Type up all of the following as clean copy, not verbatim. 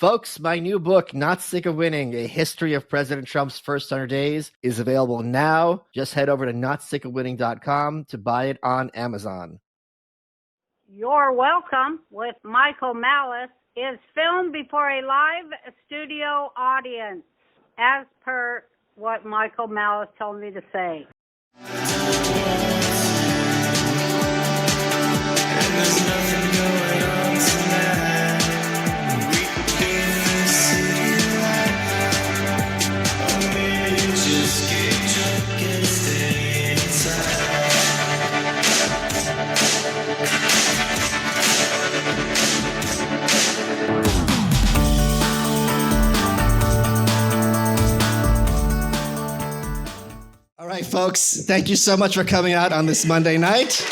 Folks, my new book, Not Sick of Winning, A History of President Trump's First 100 Days, is available now. Just head over to notsickofwinning.com to buy it on Amazon. You're Welcome with Michael Malice is filmed before a live studio audience, as per what Michael Malice told me to say. All right, folks, thank you so much for coming out on this Monday night.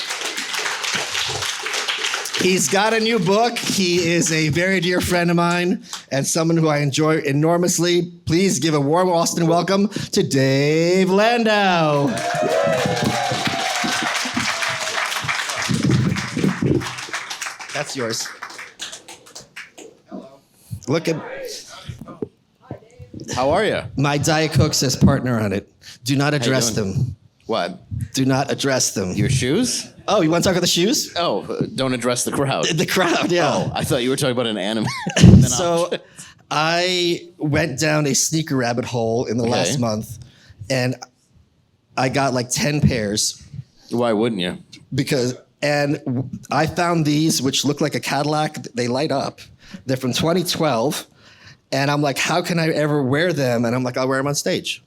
He's got a new book. He is a very dear friend of mine and someone who I enjoy enormously. Please give a warm Austin welcome to Dave Landau. That's yours. Hello. Look at... How are you? My Diet Coke says partner on it. Do not address them. What? Do not address them. Your shoes? Oh, you want to talk about the shoes? Oh, don't address the crowd. The crowd, yeah. Oh, I thought you were talking about an anime. So I went down a sneaker rabbit hole in the last month, and I got like 10 pairs. Why wouldn't you? And I found these, which look like a Cadillac. They light up. They're from 2012. And I'm like, how can I ever wear them? And I'm like, I'll wear them on stage.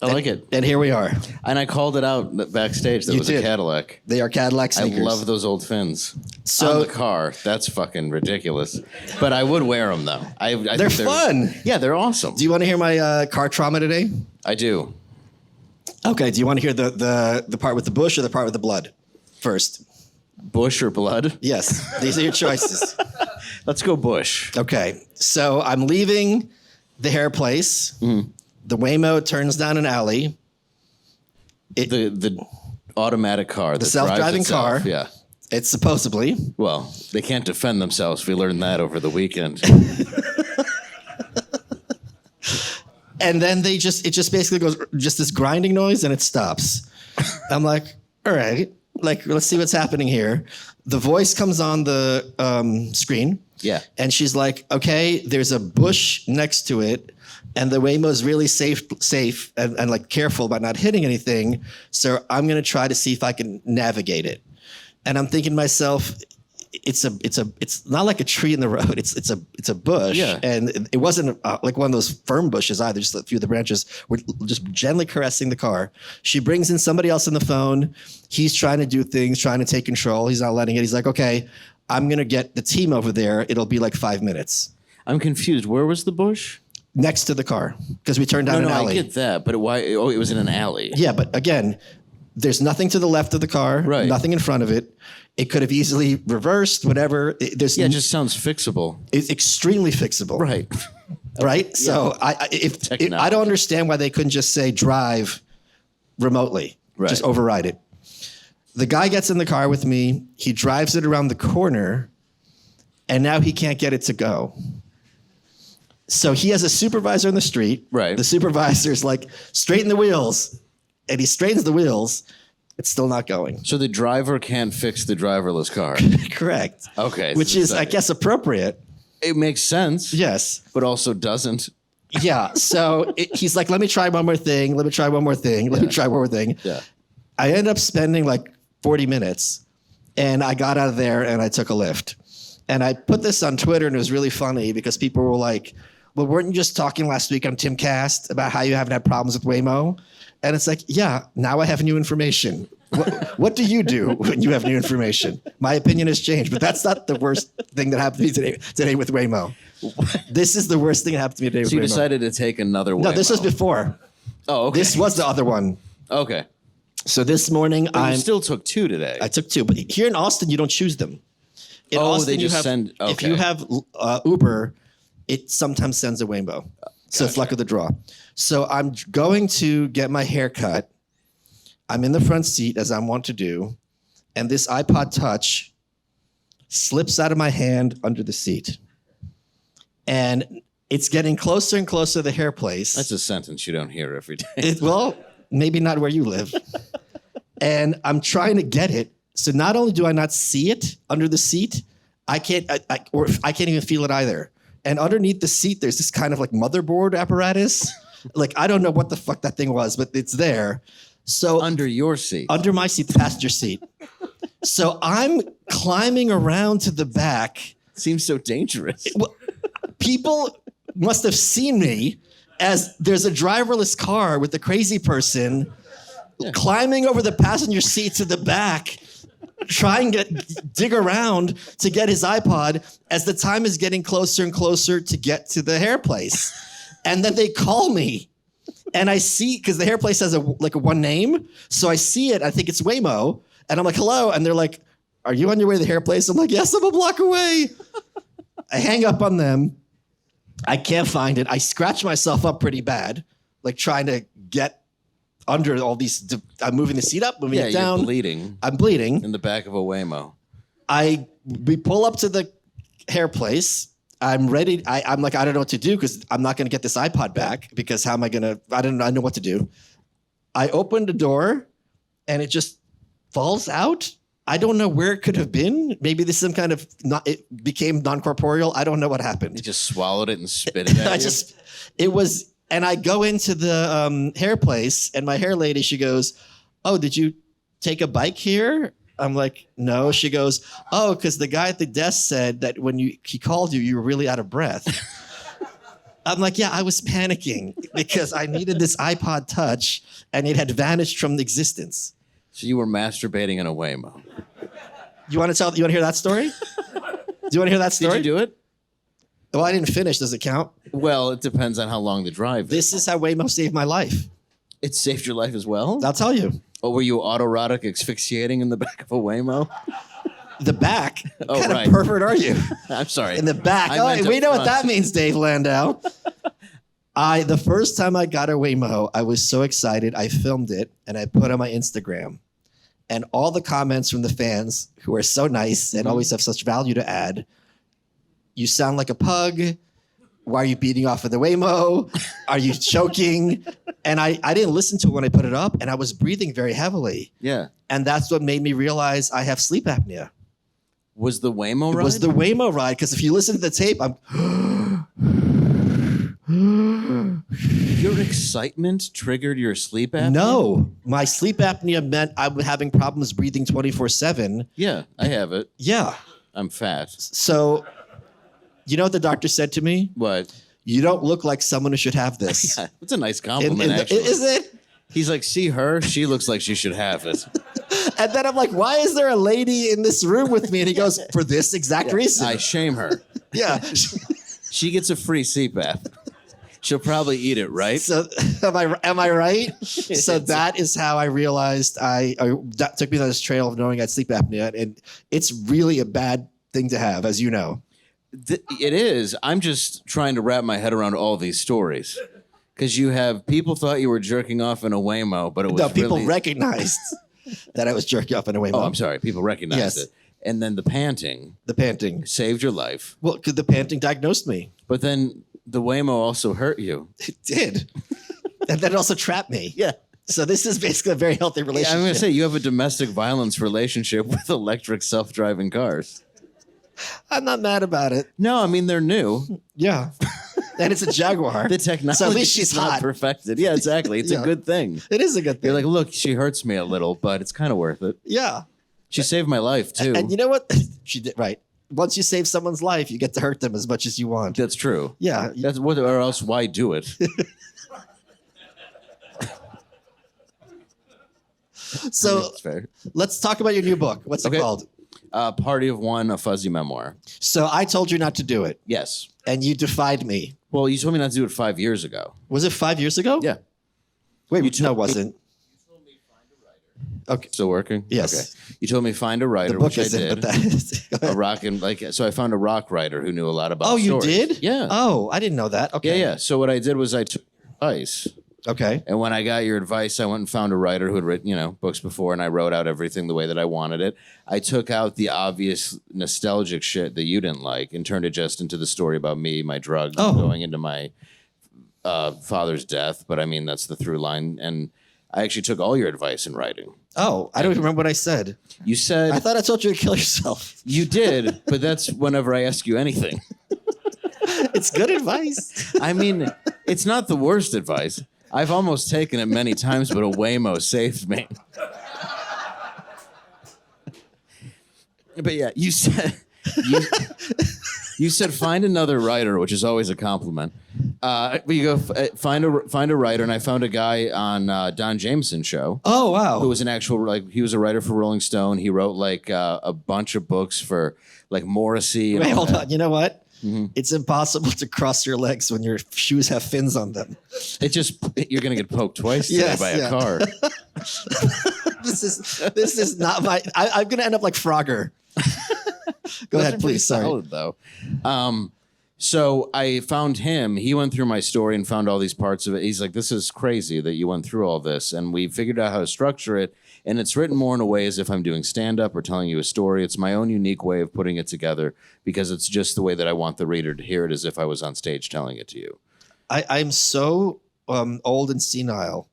I like it. And here we are. And I called it out backstage. That was a Cadillac. They are Cadillac sneakers. I love those old fins. So, on the car, that's fucking ridiculous. But I would wear them, though. They're fun. Yeah, they're awesome. Do you want to hear my car trauma today? I do. Okay, do you want to hear the part with the bush or the part with the blood first? Bush or blood? Yes, these are your choices. Let's go bush. Okay, so I'm leaving the hair place. Mm-hmm. The Waymo turns down an alley. The automatic car. The self-driving car. Yeah. It's supposedly. Well, they can't defend themselves. We learned that over the weekend. And then it just basically goes just this grinding noise and it stops. I'm like, all right, like let's see what's happening here. The voice comes on the screen. Yeah. And she's like, okay, there's a bush next to it. And the Waymo's really safe and like careful about not hitting anything. So I'm going to try to see if I can navigate it. And I'm thinking to myself, it's not like a tree in the road. It's a bush. Yeah. And it wasn't like one of those firm bushes either. Just a few of the branches were just gently caressing the car. She brings in somebody else on the phone. He's trying to do things, trying to take control. He's not letting it. He's like, okay, I'm going to get the team over there. It'll be like 5 minutes. I'm confused. Where was the bush? Next to the car, because we turned down an alley. I get that, but why? Oh, it was in an alley. Yeah, but again, there's nothing to the left of the car, right. Nothing in front of it. It could have easily reversed, whatever. It just sounds fixable. It's extremely fixable. Right. Right? Yeah. So I don't understand why they couldn't just say drive remotely. Right. Just override it. The guy gets in the car with me. He drives it around the corner, and now he can't get it to go. So he has a supervisor in the street. Right. The supervisor's like, straighten the wheels. And he straightens the wheels. It's still not going. So the driver can't fix the driverless car. Correct. Okay. Which is, I guess, appropriate. It makes sense. Yes. But also doesn't. Yeah. So he's like, let me try one more thing. Let me try one more thing. Let me try one more thing. Yeah. I ended up spending like 40 minutes. And I got out of there and I took a lift. And I put this on Twitter and it was really funny because people were like, well, weren't you just talking last week on Timcast about how you haven't had problems with Waymo? And it's like, yeah, now I have new information. What do you do when you have new information? My opinion has changed, but that's not the worst thing that happened to me today with Waymo. This is the worst thing that happened to me today with Waymo. So you decided to take another Waymo. No, this was before. Oh, okay. This was the other one. Okay. So this morning, you still took two today. I took two, but here in Austin, you don't choose them. In Austin, they just send. Okay. If you have Uber, it sometimes sends a Waymo. So it's luck of the draw. So I'm going to get my hair cut. I'm in the front seat, as I want to do, and this iPod Touch slips out of my hand under the seat. and it's getting closer and closer to the hair place. That's a sentence you don't hear every day. Well, maybe not where you live. And I'm trying to get it. So not only do I not see it under the seat, I can't even feel it either. And underneath the seat, there's this kind of like motherboard apparatus. Like, I don't know what the fuck that thing was, but it's there. So Under your seat. under my seat, the passenger seat. So I'm climbing around to the back. Seems so dangerous. People must have seen me as there's a driverless car with the crazy person climbing over the passenger seat to the back, trying to dig around to get his iPod as the time is getting closer and closer to get to the hair place. And then they call me. And I see, because the hair place has a one name. So I see it. I think it's Waymo. And I'm like, hello. And they're like, are you on your way to the hair place? I'm like, yes, I'm a block away. I hang up on them. I can't find it. I scratch myself up pretty bad, like trying to get under all these. I'm moving the seat up, moving it down. You're bleeding. I'm bleeding. In the back of a Waymo. We pull up to the hair place. I'm ready. I'm like, I don't know what to do because I'm not going to get this iPod back because how am I going to, I know what to do. I open the door and it just falls out. I don't know where it could have been. Maybe this is some kind of, it became non-corporeal. I don't know what happened. You just swallowed it and spit it at you? And I go into the hair place and my hair lady, she goes, oh, did you take a bike here? I'm like, no. She goes, oh, because the guy at the desk said that when he called you, you were really out of breath. I'm like, yeah, I was panicking because I needed this iPod Touch and it had vanished from existence. So you were masturbating in a Waymo. You want to hear that story? Do you want to hear that story? Did you do it? Well, I didn't finish. Does it count? Well, it depends on how long the drive is. This is how Waymo saved my life. It saved your life as well? I'll tell you. Oh, were you autoerotic asphyxiating in the back of a Waymo? The back? Oh, What kind right. of pervert are you? I'm sorry. In the back. We know what that means, Dave Landau. The first time I got a Waymo, I was so excited. I filmed it and I put it on my Instagram. And all the comments from the fans who are so nice and always have such value to add. You sound like a pug. Why are you beating off of the Waymo? Are you choking? And I didn't listen to it when I put it up, and I was breathing very heavily. Yeah. And that's what made me realize I have sleep apnea. Was the Waymo ride? It was the Waymo ride, because if you listen to the tape, I'm... Your excitement triggered your sleep apnea? No. My sleep apnea meant I was having problems breathing 24/7. Yeah, I have it. Yeah. I'm fat. So, you know what the doctor said to me? What? You don't look like someone who should have this. That's a nice compliment, actually. Is it? He's like, see her? She looks like she should have it. And then I'm like, why is there a lady in this room with me? And he goes, for this exact reason. I shame her. Yeah. She gets a free CPAP. She'll probably eat it, right? So am I right? So that is how I realized that took me on this trail of knowing I had sleep apnea. And it's really a bad thing to have, as you know. It is. I'm just trying to wrap my head around all these stories. Because you have people thought you were jerking off in a Waymo, but it was people really... recognized that I was jerking off in a Waymo. Oh, I'm sorry. People recognized Yes. it. And then the panting The panting. saved your life. Well, because the panting diagnosed me. But then the Waymo also hurt you. It did. And then it also trapped me. Yeah. So this is basically a very healthy relationship. I'm going to say you have a domestic violence relationship with electric self-driving cars. I'm not mad about it. No, I mean, they're new. Yeah. And it's a Jaguar. The technology So at least she's is not hot. perfected. Yeah, exactly. It's Yeah. a good thing. It is a good thing. You're like, look, she hurts me a little, but it's kind of worth it. Yeah. She saved my life, too. And you know what? She did right. Once you save someone's life, you get to hurt them as much as you want. That's true. Yeah. That's what, or else why do it? So That's fair. let's talk about your new book. What's it Okay. called? Party of One, a fuzzy memoir. So I told you not to do it, Yes. and you defied me. Well, you told me not to do it 5 years ago. Was it 5 years ago? Yeah. Wait, no, it wasn't. Okay. Still working? Yes. Okay. You told me find a writer, The book which I isn't, did. but that is. A rock and so I found a rock writer who knew a lot about Oh, you stories. did? Yeah. Oh, I didn't know that. Okay. Yeah. So what I did was I took advice. Okay. And when I got your advice, I went and found a writer who had written, books before, and I wrote out everything the way that I wanted it. I took out the obvious nostalgic shit that you didn't like and turned it just into the story about me, my drugs, going into my father's death. But I mean, that's the through line. And I actually took all your advice in writing. Oh, I don't even remember what I said. You said... I thought I told you to kill yourself. You did, but that's whenever I ask you anything. It's good advice. I mean, it's not the worst advice. I've almost taken it many times, but a Waymo saved me. But yeah, you said find another writer, which is always a compliment. But you go find a writer, and I found a guy on Don Jameson's show. Oh wow! Who was an actual he was a writer for Rolling Stone. He wrote a bunch of books for Morrissey. Wait, hold on. You know what? Mm-hmm. It's impossible to cross your legs when your shoes have fins on them. You're gonna get poked twice today by a car. This is not my. I'm gonna end up like Frogger. Go ahead, please. Sorry. Solid, though. So I found him. He went through my story and found all these parts of it. He's like, "This is crazy that you went through all this," and we figured out how to structure it. And it's written more in a way as if I'm doing stand-up or telling you a story. It's my own unique way of putting it together because it's just the way that I want the reader to hear it as if I was on stage telling it to you. I'm so old and senile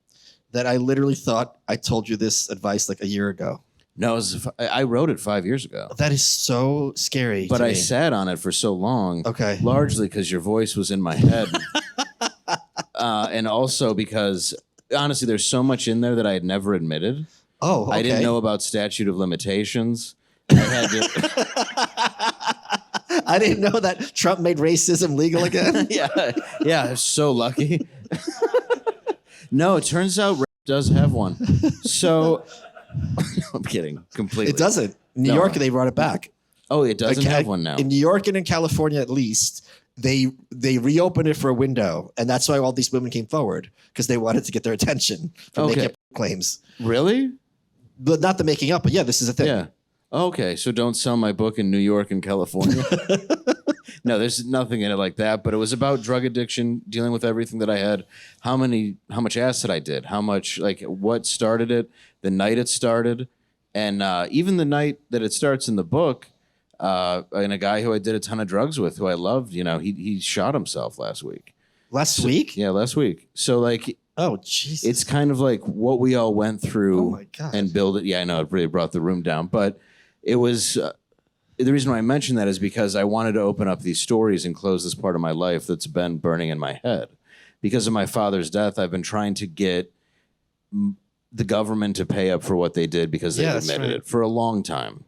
that I literally thought I told you this advice like a year ago. No, I wrote it 5 years ago. That is so scary. But I sat on it for so long. Okay. Largely because your voice was in my head. And also because, honestly, there's so much in there that I had never admitted. Oh, okay. I didn't know about statute of limitations. I had to... I didn't know that Trump made racism legal again. Yeah, I'm so lucky. No, it turns out rape does have one. So, I'm kidding, completely. It doesn't. New York, they brought it back. Oh, it doesn't have one now. In New York and in California, at least, they reopened it for a window, and that's why all these women came forward because they wanted to get their attention for making up claims. Really? But not the making up, but yeah, this is a thing. Yeah. Okay, so don't sell my book in New York and California. No, there's nothing in it like that. But it was about drug addiction, dealing with everything that I had, how much acid I did, how much what started it, the night it started, and even the night that it starts in the book. And a guy who I did a ton of drugs with, who I loved, he shot himself last week. Last week? Yeah, last week. So oh, Jesus. It's kind of like what we all went through oh my God. and build it. Yeah, I know it really brought the room down, but it was the reason why I mentioned that is because I wanted to open up these stories and close this part of my life that's been burning in my head. Because of my father's death, I've been trying to get the government to pay up for what they did because they admitted it for a long time.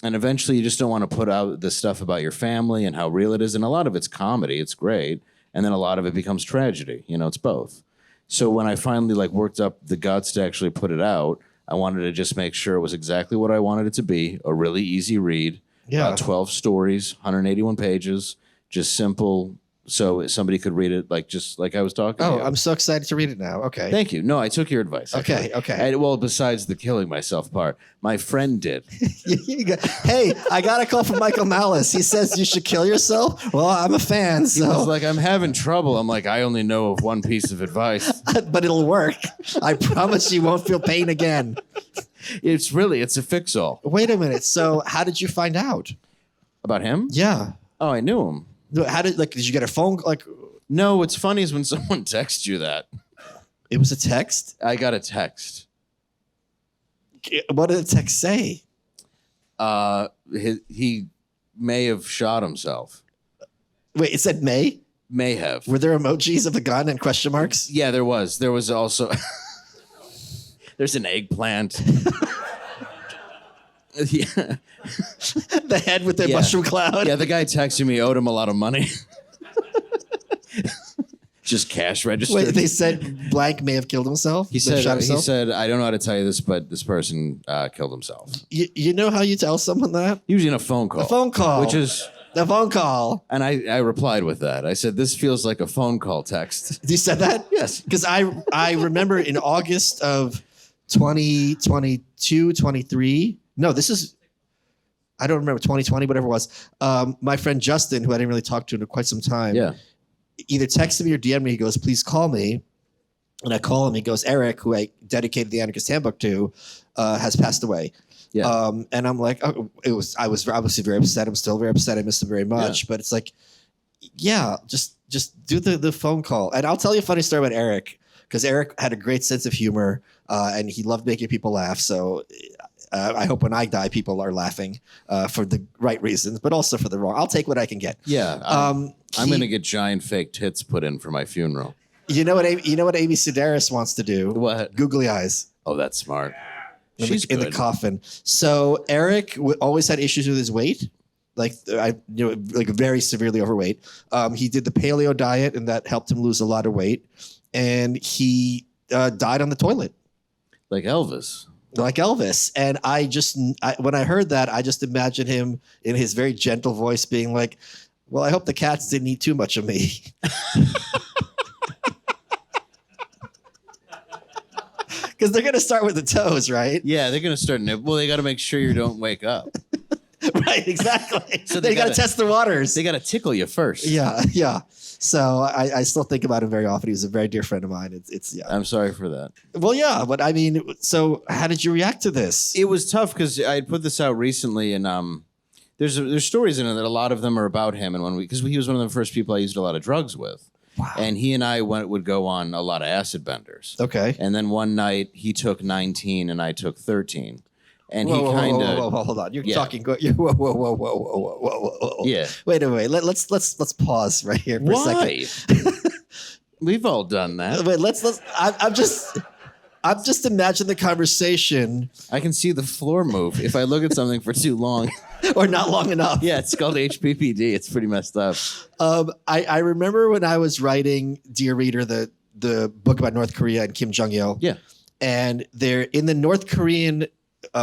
And eventually you just don't want to put out this stuff about your family and how real it is. And a lot of it's comedy. It's great. And then a lot of it becomes tragedy. It's both. So when I finally worked up the guts to actually put it out, I wanted to just make sure it was exactly what I wanted it to be. A really easy read. Yeah. 12 stories, 181 pages, just simple. So somebody could read it just like I was talking Oh, about. I'm so excited to read it now. Okay. Thank you. No, I took your advice. Okay, okay. And, well, besides the killing myself part, my friend did. Hey, I got a call from Michael Malice. He says you should kill yourself. Well, I'm a fan, so. He was like, I'm having trouble. I'm like, I only know of one piece of advice. But it'll work. I promise you won't feel pain again. It's a fix-all. Wait a minute. So how did you find out? About him? Yeah. Oh, I knew him. How did you get a phone? No, what's funny is when someone texts you that. It was a text? I got a text. What did the text say? He may have shot himself. Wait, it said may? May have. Were there emojis of the gun and question marks? Yeah, there was. There was also... There's an eggplant. Yeah. The head with the mushroom cloud? Yeah, the guy texted me, owed him a lot of money. Just cash registered. Wait, they said blank may have killed himself? He said, I don't know how to tell you this, but this person killed himself. You know how you tell someone that? Usually in a phone call. A phone call. Which is... The phone call. And I replied with that. I said, this feels like a phone call text. You said that? Yes. Because I remember in August of 2022, 23. No, this is... I don't remember, 2020, whatever it was. My friend Justin, who I didn't really talk to in quite some time, either texted me or DM'd me. He goes, please call me. And I call him. He goes, Eric, who I dedicated the Anarchist Handbook to, has passed away. Yeah. And I'm like, I was obviously very upset. I'm still very upset. I miss him very much. But it's like, yeah, just do the phone call. And I'll tell you a funny story about Eric, because Eric had a great sense of humor and he loved making people laugh. So I hope when I die, people are laughing for the right reasons, but also for the wrong. I'll take what I can get. Yeah. I'm going to get giant fake tits put in for my funeral. You know what Amy Sedaris wants to do? What? Googly eyes. Oh, that's smart. She's in the coffin. So Eric always had issues with his weight, like very severely overweight. He did the paleo diet, and that helped him lose a lot of weight. And he died on the toilet, like Elvis. And when I heard that, I just imagined him in his very gentle voice being like, "Well, I hope the cats didn't eat too much of me." Because they're going to start with the toes, right? Yeah, they're going to start. Well, they got to make sure you don't wake up. Right, exactly. So they got to test the waters. They got to tickle you first. Yeah. So I still think about him very often. He was a very dear friend of mine. It's yeah. I'm sorry for that. Well, yeah, but I mean, so how did you react to this? It was tough because I had put this out recently, and there's stories in it that a lot of them are about him, and because he was one of the first people I used a lot of drugs with. Wow. And he and I would go on a lot of acid benders. Okay. And then one night he took 19 and I took 13. And he kind of hold on. You're talking. Whoa. Yeah. Wait a minute. Let's pause right here for a second. We've all done that. Wait. I'm just imagining the conversation. I can see the floor move if I look at something for too long. Or not long enough. Yeah, it's called HPPD. It's pretty messed up. I remember when I was writing Dear Reader, the book about North Korea and Kim Jong-il. Yeah. And they're in the North Korean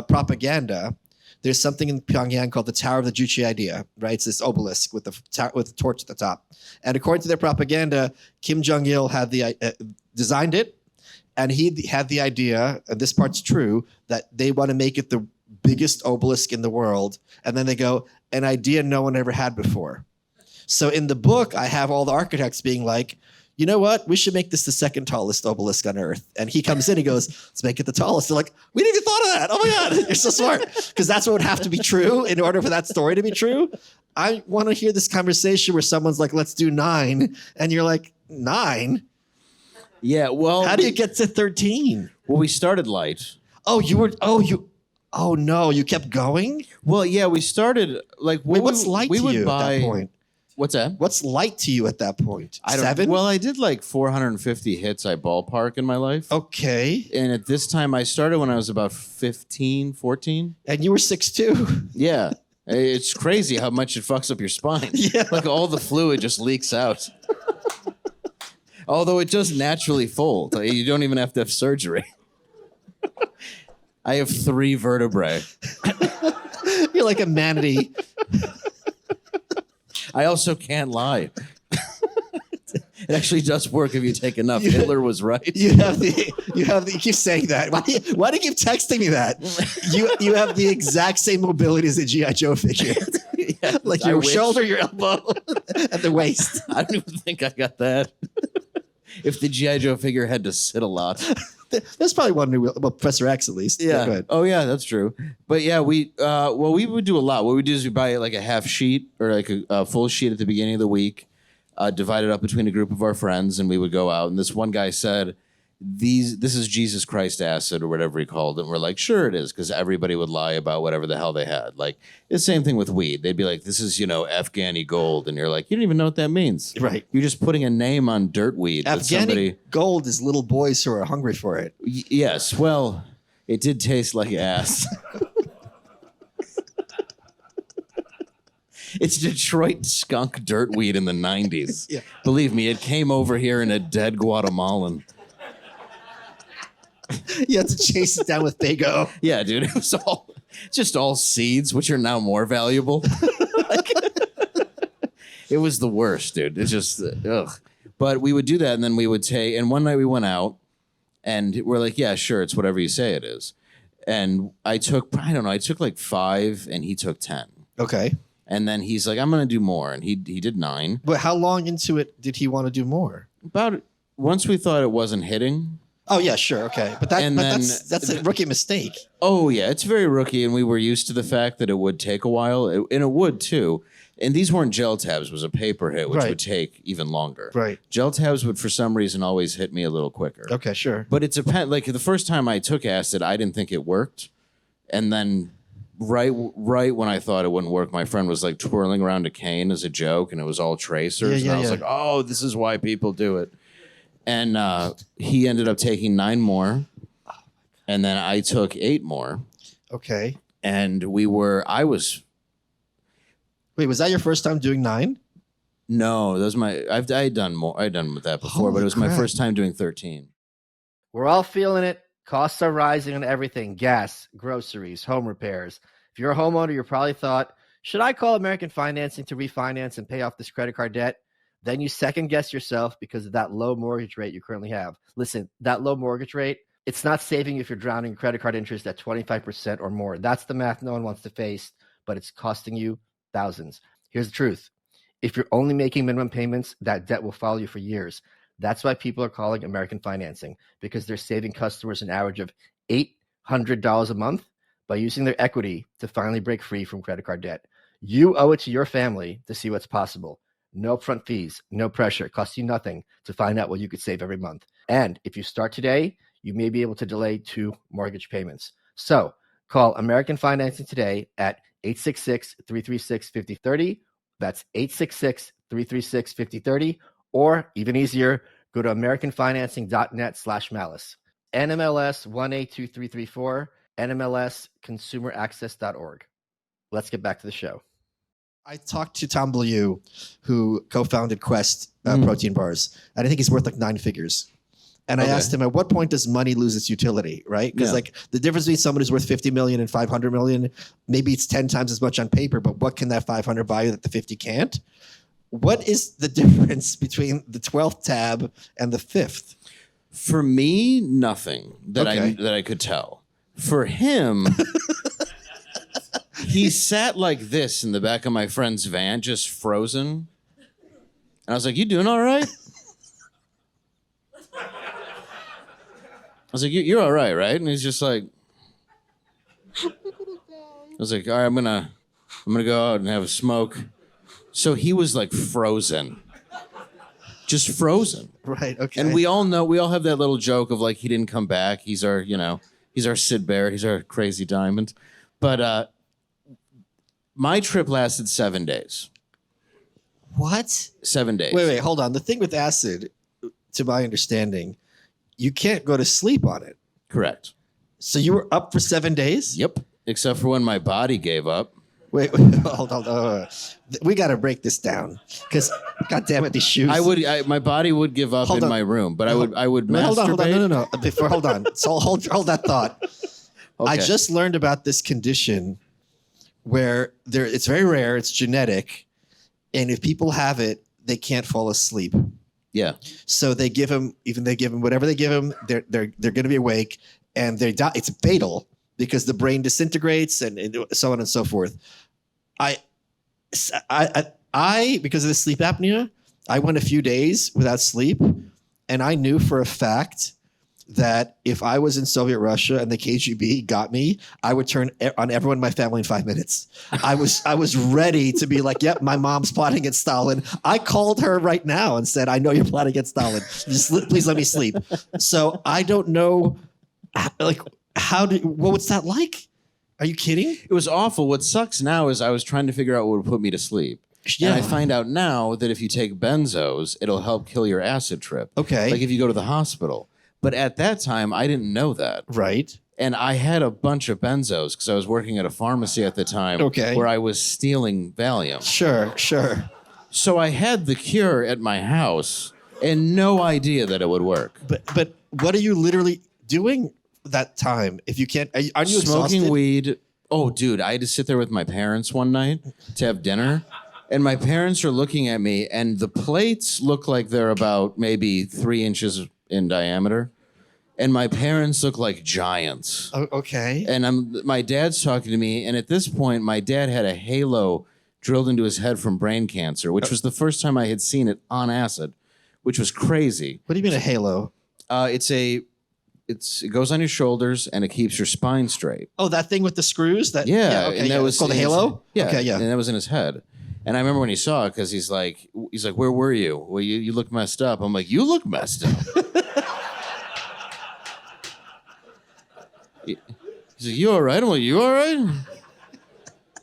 propaganda. There's something in Pyongyang called the Tower of the Juche Idea, right? It's this obelisk with the torch at the top. And according to their propaganda, Kim Jong-il had designed it. And he had the idea, and this part's true, that they want to make it the biggest obelisk in the world. And then they go, an idea no one ever had before. So in the book, I have all the architects being like, you know what? We should make this the second tallest obelisk on Earth. And he comes in, he goes, let's make it the tallest. They're like, we didn't even thought of that. Oh my God, you're so smart. Because that's what would have to be true in order for that story to be true. I want to hear this conversation where someone's like, let's do 9. And you're like, 9? Yeah, well. How do you get to 13? Well, we started light. Oh no, you kept going? Well, yeah, we started like. Wait, what's light to you at that point? What's that? What's light to you at that point? 7? Well, I did like 450 hits I ballpark in my life. Okay. And at this time, I started when I was about 15, 14. And you were 6'2". Yeah. It's crazy how much it fucks up your spine. Yeah. Like all the fluid just leaks out. Although it does naturally fold. You don't even have to have surgery. I have 3 vertebrae. You're like a manatee. I also can't lie. It actually does work if you take enough. Hitler was right. You keep saying that. Why do you keep texting me that? You have the exact same mobility as a G.I. Joe figure. Yeah, like your shoulder, your elbow, and the waist. I don't even think I got that. If the G.I. Joe figure had to sit a lot. There's probably one new, well, Professor X at least. Yeah. Go ahead. Oh yeah, that's true. But yeah, we would do a lot. What we do is we buy like a half sheet or like a full sheet at the beginning of the week, divide it up between a group of our friends, and we would go out. And this one guy said, this is Jesus Christ acid or whatever he called it. And we're like, sure it is, because everybody would lie about whatever the hell they had. Like it's the same thing with weed. They'd be like, this is, Afghani gold. And you're like, you don't even know what that means. Right. You're just putting a name on dirt weed. Afghani gold is little boys who are hungry for it. Yes. Well, it did taste like ass. It's Detroit skunk dirt weed in the 90s. Yeah. Believe me, it came over here in a dead Guatemalan. You have to chase it down with Fago. Yeah, dude. It was just all seeds, which are now more valuable. It was the worst, dude. It's just, ugh. But we would do that, and then we would take, and one night we went out, and we're like, yeah, sure, it's whatever you say it is. And I took like 5, and he took 10. Okay. And then he's like, I'm going to do more. And he did 9. But how long into it did he want to do more? once we thought it wasn't hitting. Oh yeah, sure, okay, but that's a rookie mistake. Oh yeah, it's very rookie, and we were used to the fact that it would take a while, and it would too. And these weren't gel tabs; it was a paper hit, which would take even longer. Right. Gel tabs would, for some reason, always hit me a little quicker. Okay, sure. But it's like the first time I took acid, I didn't think it worked, and then right when I thought it wouldn't work, my friend was like twirling around a cane as a joke, and it was all tracers, and I was like, "Oh, this is why people do it." And he ended up taking 9 more, and then I took 8 more. Okay. And Wait, was that your first time doing 9? No, that was I'd done more. I'd done with that before, but it was my first time doing 13. We're all feeling it. Costs are rising on everything: gas, groceries, home repairs. If you're a homeowner, you probably thought, should I call American Financing to refinance and pay off this credit card debt? Then you second guess yourself because of that low mortgage rate you currently have. Listen, that low mortgage rate, it's not saving you if you're drowning in credit card interest at 25% or more. That's the math no one wants to face, but it's costing you thousands. Here's the truth. If you're only making minimum payments, that debt will follow you for years. That's why people are calling American Financing, because they're saving customers an average of $800 a month by using their equity to finally break free from credit card debt. You owe it to your family to see what's possible. No upfront fees, no pressure. It costs you nothing to find out what you could save every month. And if you start today, you may be able to delay 2 mortgage payments. So call American Financing today at 866-336-5030. That's 866-336-5030. Or even easier, go to americanfinancing.net/malice. NMLS 182334, NMLSconsumeraccess.org. Let's get back to the show. I talked to Tom Blieu, who co-founded Quest protein bars, and I think he's worth like 9 figures. And I asked him, at what point does money lose its utility, right? Because like the difference between someone who's worth 50 million and 500 million, maybe it's 10 times as much on paper, but what can that 500 buy you that the 50 can't? What is the difference between the 12th tab and the 5th? For me, nothing that I could tell. For him, he sat like this in the back of my friend's van, just frozen. And I was like, "You doing all right?" I was like, "You're all right, right?" And he's just like, I was like, "All right, I'm gonna go out and have a smoke." So he was like frozen, just frozen. Right. Okay. And we all have that little joke of like, he didn't come back. He's our Sid Barrett. He's our crazy diamond. But my trip lasted 7 days. What? 7 days. Wait, hold on. The thing with acid, to my understanding, you can't go to sleep on it. Correct. So you were up for 7 days? Yep. Except for when my body gave up. Wait, hold on. We got to break this down because, God damn it, these shoes. My body would give up in my room, but I would masturbate. Hold on. Hold on. So hold that thought. Okay. I just learned about this condition where it's very rare. It's genetic, and if people have it, they can't fall asleep. Yeah. So they give them whatever they give them. They're going to be awake, and they die. It's fatal because the brain disintegrates and so on and so forth. I because of the sleep apnea, I went a few days without sleep, and I knew for a fact that if I was in Soviet Russia and the KGB got me, I would turn on everyone in my family in 5 minutes. I was ready to be like, yep, my mom's plotting against Stalin. I called her right now and said, I know you're plotting against Stalin. Please let me sleep. So I don't know, like, what's that like? Are you kidding? It was awful. What sucks now is I was trying to figure out what would put me to sleep. Yeah. And I find out now that if you take benzos, it'll help kill your acid trip. Okay. Like if you go to the hospital. But at that time, I didn't know that. Right. And I had a bunch of benzos because I was working at a pharmacy at the time where I was stealing Valium. Sure. So I had the cure at my house and no idea that it would work. But what are you literally doing that time? If you can't, aren't you smoking exhausted? Weed? Oh, dude, I had to sit there with my parents one night to have dinner. And my parents are looking at me and the plates look like they're about maybe 3 inches in diameter, and my parents look like giants. Oh, okay. And my dad's talking to me, and at this point, my dad had a halo drilled into his head from brain cancer, which was the first time I had seen it on acid, which was crazy. What do you mean a halo? It goes on your shoulders and it keeps your spine straight. Oh, that thing with the screws? Okay, and that was called a halo? Yeah. Okay, yeah. And that was in his head. And I remember when he saw it because he's like, where were you? Well, you look messed up. I'm like, you look messed up. He's like, you all right? I'm like, you all right?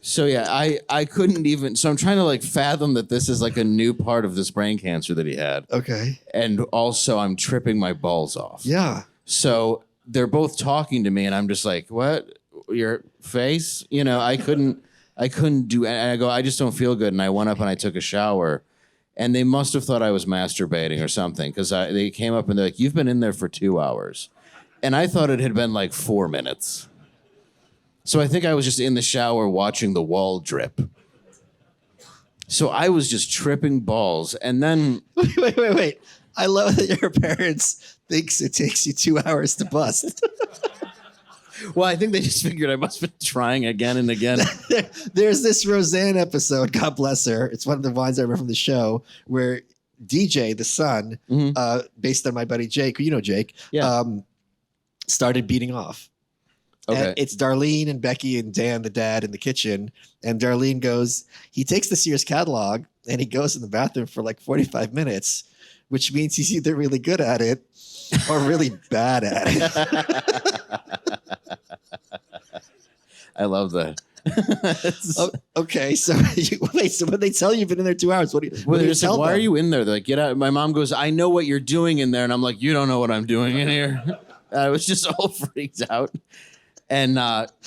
So yeah, I couldn't even. So I'm trying to like fathom that this is like a new part of this brain cancer that he had. Okay. And also I'm tripping my balls off. Yeah. So they're both talking to me, and I'm just like, "What? Your face?" You know, I couldn't do. And I go, "I just don't feel good." And I went up and I took a shower, and they must have thought I was masturbating or something because they came up and they're like, "You've been in there for 2 hours," and I thought it had been like 4 minutes. So I think I was just in the shower watching the wall drip. So I was just tripping balls, and then Wait. I love that your parents thinks it takes you 2 hours to bust. Well, I think they just figured I must have been trying again and again. There's this Roseanne episode, God bless her. It's one of the lines I remember from the show where DJ, the son, based on my buddy Jake, who you know Jake, started beating off. Okay. And it's Darlene and Becky and Dan, the dad, in the kitchen. And Darlene goes, he takes the Sears catalog and he goes in the bathroom for like 45 minutes, which means he's either really good at it or really bad at it. I love that. Okay, so so when they tell you you've been in there 2 hours, what do you tell them? Why are you in there? They're like, get out. My mom goes, I know what you're doing in there. And I'm like, you don't know what I'm doing in here. I was just all freaked out. And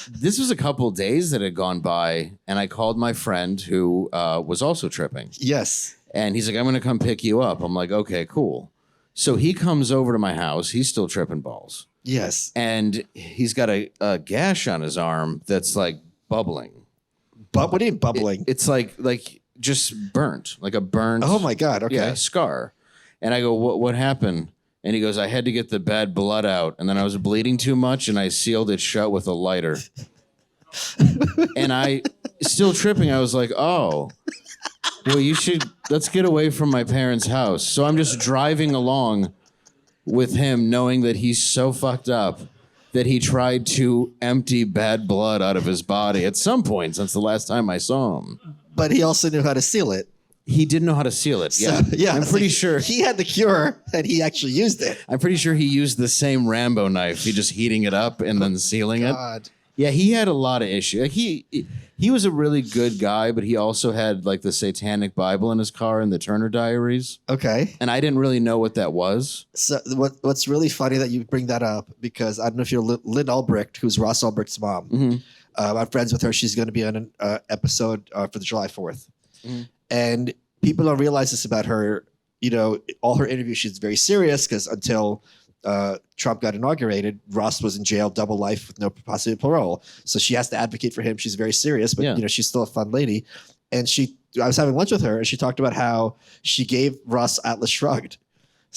this was a couple days that had gone by, and I called my friend who was also tripping. Yes. And he's like, I'm going to come pick you up. I'm like, okay, cool. So he comes over to my house. He's still tripping balls. Yes. And he's got a gash on his arm that's like bubbling. What do you mean bubbling? It's like just burnt, like a burnt. Oh my God. Okay. Yeah, scar. And I go, what happened? And he goes, I had to get the bad blood out. And then I was bleeding too much and I sealed it shut with a lighter. And I, still tripping, I was like, oh, well, let's get away from my parents' house. So I'm just driving along with him knowing that he's so fucked up that he tried to empty bad blood out of his body at some point since the last time I saw him. But he also knew how to seal it. He didn't know how to seal it. Yeah, So, yeah. I'm pretty sure he had the cure and he actually used it. I'm pretty sure he used the same Rambo knife. He just heating it up and then sealing it. Yeah, he had a lot of issues. Like he was a really good guy, but he also had like the Satanic Bible in his car and the Turner Diaries. Okay. And I didn't really know what that was. So what's really funny that you bring that up, because I don't know if you're Lynn Ulbricht, who's Ross Ulbricht's mom. Mm-hmm. I'm friends with her. She's going to be on an episode for the July 4th. Mm-hmm. And people don't realize this about her. You know, all her interviews, she's very serious because until Trump got inaugurated, Ross was in jail, double life with no possibility of parole. So she has to advocate for him. She's very serious, but you know, she's still a fun lady. And I was having lunch with her and she talked about how she gave Ross Atlas Shrugged.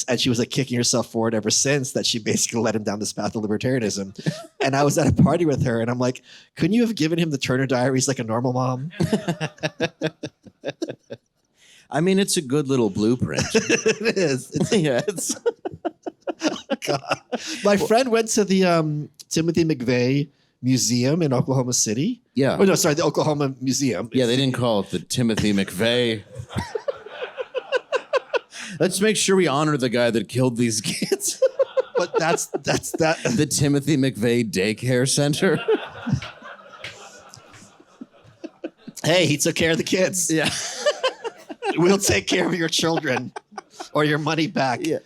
And she was like kicking herself for it ever since, that she basically led him down this path of libertarianism. And I was at a party with her and I'm like, couldn't you have given him the Turner Diaries like a normal mom? I mean, it's a good little blueprint. It is. It's God. My friend went to the Timothy McVeigh Museum in Oklahoma City. Yeah. Oh, no, sorry, the Oklahoma Museum. Yeah, they didn't call it the Timothy McVeigh. Let's make sure we honor the guy that killed these kids. But that's that. The Timothy McVeigh Daycare Center. Hey, he took care of the kids. Yeah. We'll take care of your children or your money back. Yeah.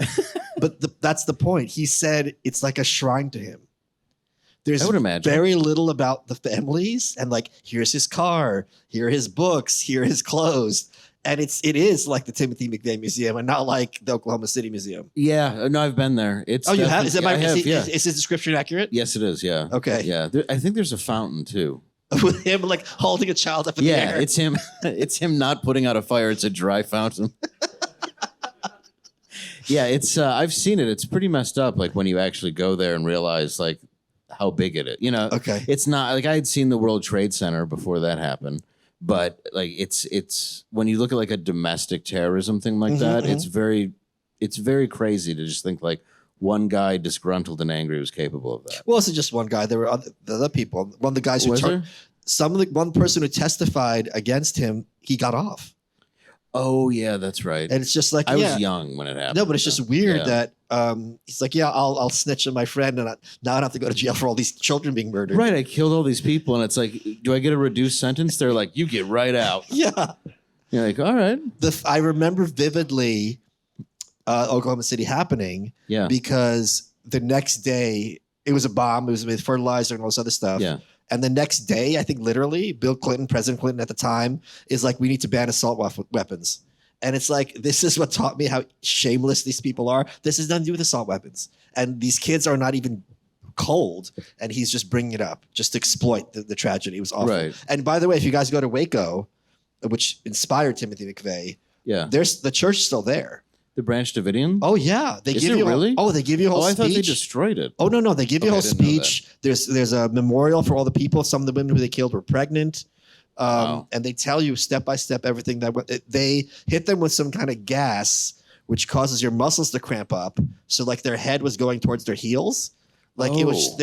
But that's the point. He said it's like a shrine to him. There's I would imagine very little about the families, and like, here's his car, here are his books, here are his clothes. And it is like the Timothy McVeigh Museum and not like the Oklahoma City Museum. Yeah, no, I've been there. It's you have? Is his his description accurate? Yes, it is. Yeah. Okay. Yeah, I think there's a fountain too. With him like holding a child up in the air. Yeah, it's him. It's him not putting out a fire. It's a dry fountain. Yeah, it's. I've seen it. It's pretty messed up. Like when you actually go there and realize like how big it is. You know. Okay. It's not like I had seen the World Trade Center before that happened, but like it's when you look at like a domestic terrorism thing like that, it's very it's very crazy to just think like one guy disgruntled and angry was capable of that. Well, it's just one guy. There were other people. One of the guys who one person who testified against him, he got off. Oh yeah, that's right. And it's just like I was young when it happened. No, but it's just weird that he's like, yeah, I'll snitch on my friend, and now I don't have to go to jail for all these children being murdered. Right, I killed all these people, and it's like, do I get a reduced sentence? They're like, you get right out. Yeah. You're like, all right. I remember vividly Oklahoma City happening. Yeah. Because the next day it was a bomb. It was with fertilizer and all this other stuff. Yeah. And the next day, I think literally, President Clinton at the time, is like, we need to ban assault weapons. And it's like, this is what taught me how shameless these people are. This has nothing to do with assault weapons. And these kids are not even cold. And he's just bringing it up just to exploit the tragedy. It was awful. Right. And by the way, if you guys go to Waco, which inspired Timothy McVeigh, there's the church still there. The Branch Davidian? Oh yeah, they give you really? They give you a whole speech. I thought they destroyed it. Oh no, they give you a whole speech. There's a memorial for all the people. Some of the women who they killed were pregnant, and they tell you step by step everything that they hit them with some kind of gas, which causes your muscles to cramp up. So like their head was going towards their heels. Like it was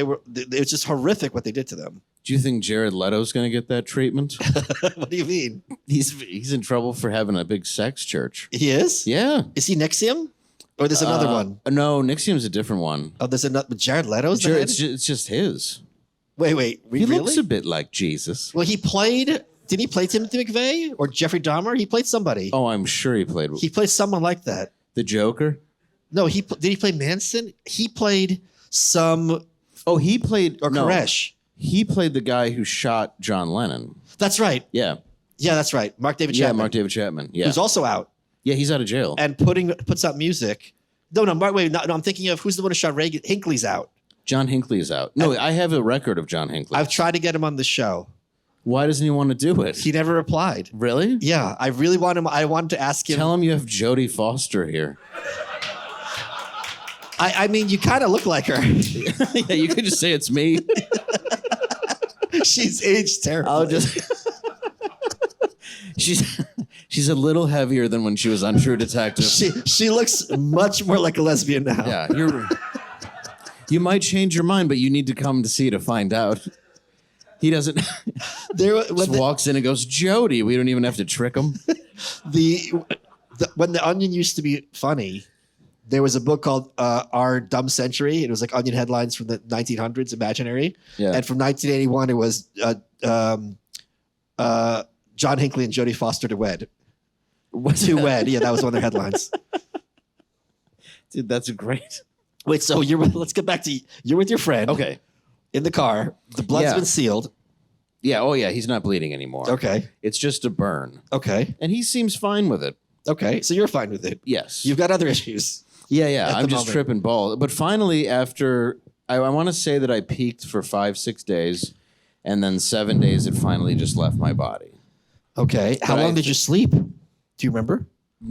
just horrific what they did to them. Do you think Jared Leto's going to get that treatment? What do you mean? He's in trouble for having a big sex church. He is? Yeah. Is he NXIVM? Or there's another one? No, NXIVM's a different one. Oh, there's another. Jared Leto's the head? It's just his. Wait. He looks a bit like Jesus. Well, did he play Timothy McVeigh or Jeffrey Dahmer? He played somebody. Oh, I'm sure he played. He played someone like that. The Joker? No, did he play Manson? He played some. Oh, he played. Or Koresh. He played the guy who shot John Lennon. That's right. Yeah. Yeah, that's right. Mark David Chapman. Yeah, Mark David Chapman. Yeah. Who's also out. Yeah, he's out of jail. And puts out music. No, I'm thinking of who's the one who shot Reagan. Hinckley's out. John Hinckley is out. No, I have a record of John Hinckley. I've tried to get him on the show. Why doesn't he want to do it? He never replied. Really? Yeah, I really want him. I wanted to ask him. Tell him you have Jodie Foster here. I mean, you kind of look like her. Yeah, you could just say it's me. She's aged terribly. I'll just. She's a little heavier than when she was on True Detective. She looks much more like a lesbian now. Yeah, you might change your mind, but you need to come to see to find out. He doesn't. Just walks in and goes, Jody. We don't even have to trick him. When The Onion used to be funny, there was a book called Our Dumb Century. It was like Onion headlines from the 1900s, imaginary. Yeah. And from 1981, it was John Hinckley and Jodie Foster to wed. To wed. Yeah, that was one of their headlines. Dude, that's great. Wait, so let's get back to you're with your friend. Okay. In the car. The blood's been sealed. Yeah. Oh, yeah. He's not bleeding anymore. Okay. It's just a burn. Okay. And he seems fine with it. Okay. So you're fine with it. Yes. You've got other issues. Yeah. I'm just tripping balls. But finally, after I want to say that I peaked for 5-6 days, and then 7 days it finally just left my body. Okay. How long did you sleep? Do you remember?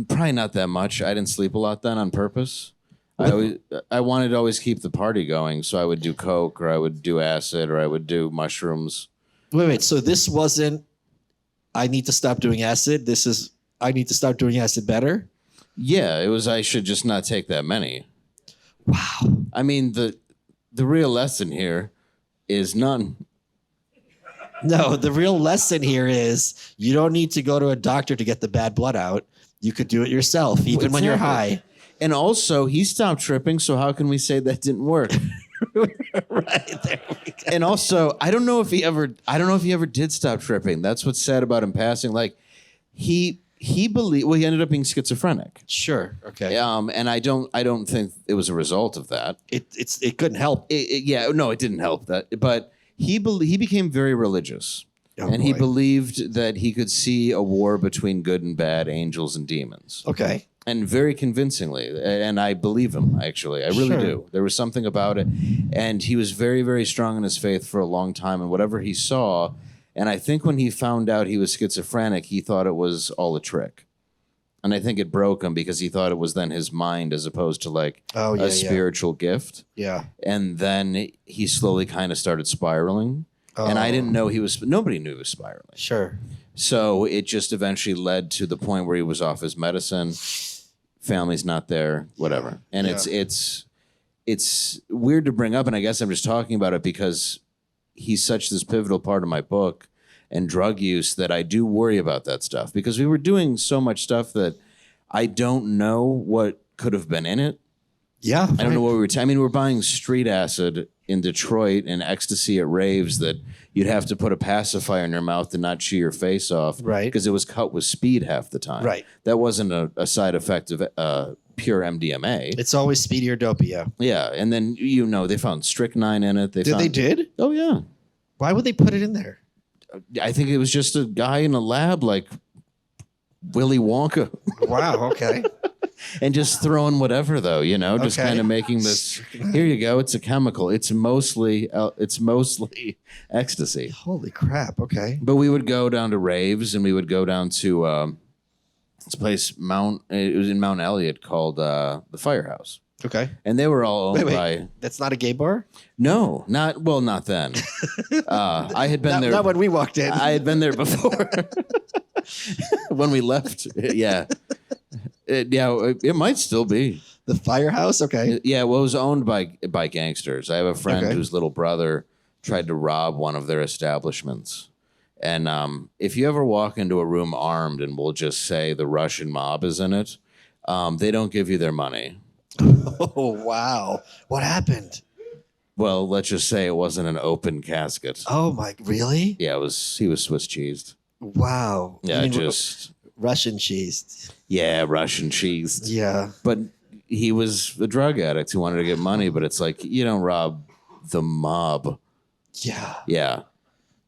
Probably not that much. I didn't sleep a lot then on purpose. I wanted to always keep the party going, so I would do coke, or I would do acid, or I would do mushrooms. Wait. So this wasn't, I need to stop doing acid. This is, I need to start doing acid better? Yeah, it was, I should just not take that many. Wow. I mean, the real lesson here is none. No, the real lesson here is you don't need to go to a doctor to get the bad blood out. You could do it yourself, even when you're high. And also, he stopped tripping, so how can we say that didn't work? Right there we go. And also, I don't know if he ever did stop tripping. That's what's sad about him passing. Like, he ended up being schizophrenic. Sure. Okay. And I don't think it was a result of that. It couldn't help. It didn't help that. But he became very religious. He believed that he could see a war between good and bad, angels and demons. Okay. And very convincingly. And I believe him, actually. I really do. There was something about it. And he was very, very strong in his faith for a long time. And whatever he saw, and I think when he found out he was schizophrenic, he thought it was all a trick. And I think it broke him because he thought it was then his mind as opposed to like a spiritual gift. Yeah. And then he slowly kind of started spiraling. And I didn't know nobody knew he was spiraling. Sure. So it just eventually led to the point where he was off his medicine, family's not there, whatever. And it's weird to bring up, and I guess I'm just talking about it because he's such this pivotal part of my book and drug use that I do worry about that stuff because we were doing so much stuff that I don't know what could have been in it. Yeah. I don't know what we were I mean, we're buying street acid in Detroit and ecstasy at raves that you'd have to put a pacifier in your mouth to not chew your face off. Right. Because it was cut with speed half the time. Right. That wasn't a side effect of pure MDMA. It's always speedy or dopey, yeah. Yeah. And then, they found strychnine in it. They did? Oh, yeah. Why would they put it in there? I think it was just a guy in a lab like Willy Wonka. Wow, okay. And just throwing whatever, though, just kind of making this. Here you go. It's a chemical. It's mostly ecstasy. Holy crap. Okay. But we would go down to raves, and we would go down to this place. It was in Mount Elliott called the Firehouse, Okay. and they were all owned by. That's not a gay bar? No, not then. I had been there. Not when we walked in. I had been there before. When we left, yeah. It might still be. The Firehouse? Okay. Yeah, well, it was owned by gangsters. I have a friend Okay. whose little brother tried to rob one of their establishments. And if you ever walk into a room armed and we'll just say the Russian mob is in it, they don't give you their money. Oh, wow. What happened? Well, let's just say it wasn't an open casket. Oh, my, really? Yeah, he was Swiss cheesed. Wow. Yeah, You mean just... Russian cheese. Yeah, Russian cheese. Yeah. But he was a drug addict who wanted to get money, but it's like, you don't rob the mob. Yeah. Yeah.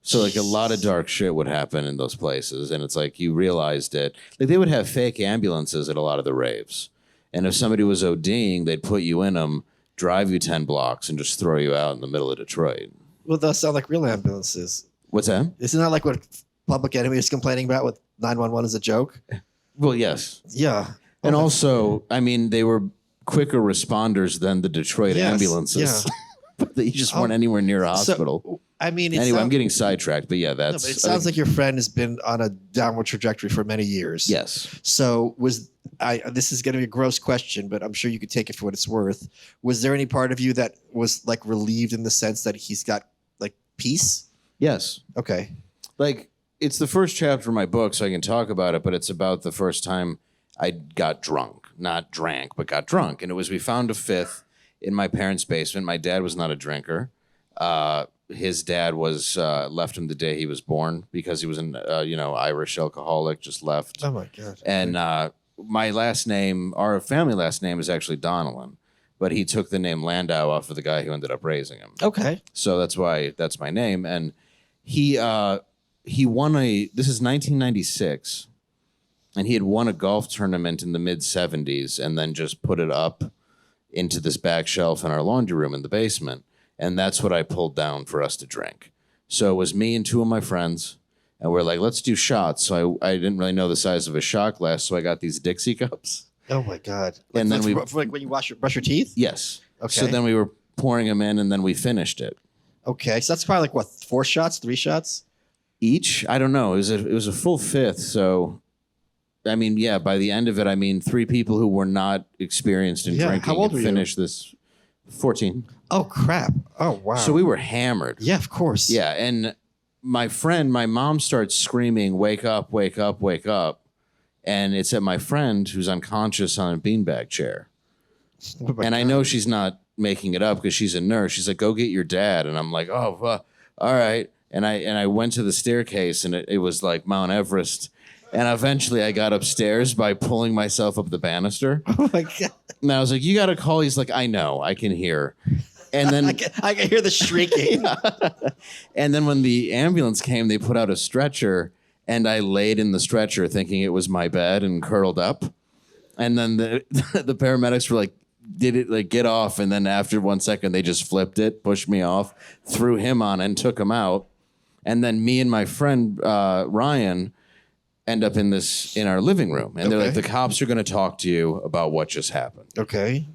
So like a lot of dark shit would happen in those places. And it's like you realized it. Like they would have fake ambulances at a lot of the raves. And if somebody was ODing, they'd put you in them, drive you 10 blocks, and just throw you out in the middle of Detroit. Well, those sound like real ambulances. What's that? Isn't that like what Public Enemy is complaining about with 911 as a joke? Well, yes. Yeah. And also, I mean, they were quicker responders than the Detroit Yes, ambulances. yeah. But you just weren't anywhere near a hospital. So, I mean, Anyway, I'm getting sidetracked, but yeah, no, that's... but it sounds like your friend has been on a downward trajectory for many years. Yes. So this is going to be a gross question, but I'm sure you could take it for what it's worth. Was there any part of you that was like relieved in the sense that he's got like peace? Yes. Okay. Like, it's the first chapter of my book, so I can talk about it, but it's about the first time I got drunk. Not drank, but got drunk. And it was, we found a fifth in my parents' basement. My dad was not a drinker. His dad was left him the day he was born because he was an Irish alcoholic, just left. Oh my God. And my last name, our family last name is actually Donnellan, but he took the name Landau off of the guy who ended up raising him. Okay. So that's why that's my name. And he won this is 1996, and he had won a golf tournament in the mid 70s and then just put it up into this back shelf in our laundry room in the basement. And that's what I pulled down for us to drink. So it was me and two of my friends, and we're like, let's do shots. So I didn't really know the size of a shot glass, so I got these Dixie cups. Oh my God. And then like when you brush your teeth? Yes. Okay. So then we were pouring them in, and then we finished it. Okay. So that's probably like what, 4 shots, 3 shots? Each? I don't know. It was a full fifth. So, I mean, yeah, by the end of it, I mean, 3 people who were not experienced in drinking How old were you? finished this. 14. Oh, crap. Oh, wow. So we were hammered. Yeah, of course. Yeah. And my mom starts screaming, wake up, wake up, wake up. And it's at my friend who's unconscious on a beanbag chair. Oh my And I God. know she's not making it up because she's a nurse. She's like, go get your dad. And I'm like, oh, all right. And I went to the staircase, and it was like Mount Everest. And eventually I got upstairs by pulling myself up the banister. Oh my God. And I was like, you got to call. He's like, I know, I can hear. And then I can hear the shrieking. and then when the ambulance came, they put out a stretcher, and I laid in the stretcher thinking it was my bed and curled up. And then the paramedics were like, did it like get off? And then after 1 second, they just flipped it, pushed me off, threw him on, and took him out. And then me and my friend Ryan end up in our living room, and they're like, the cops are going to talk to you about what just happened. Okay.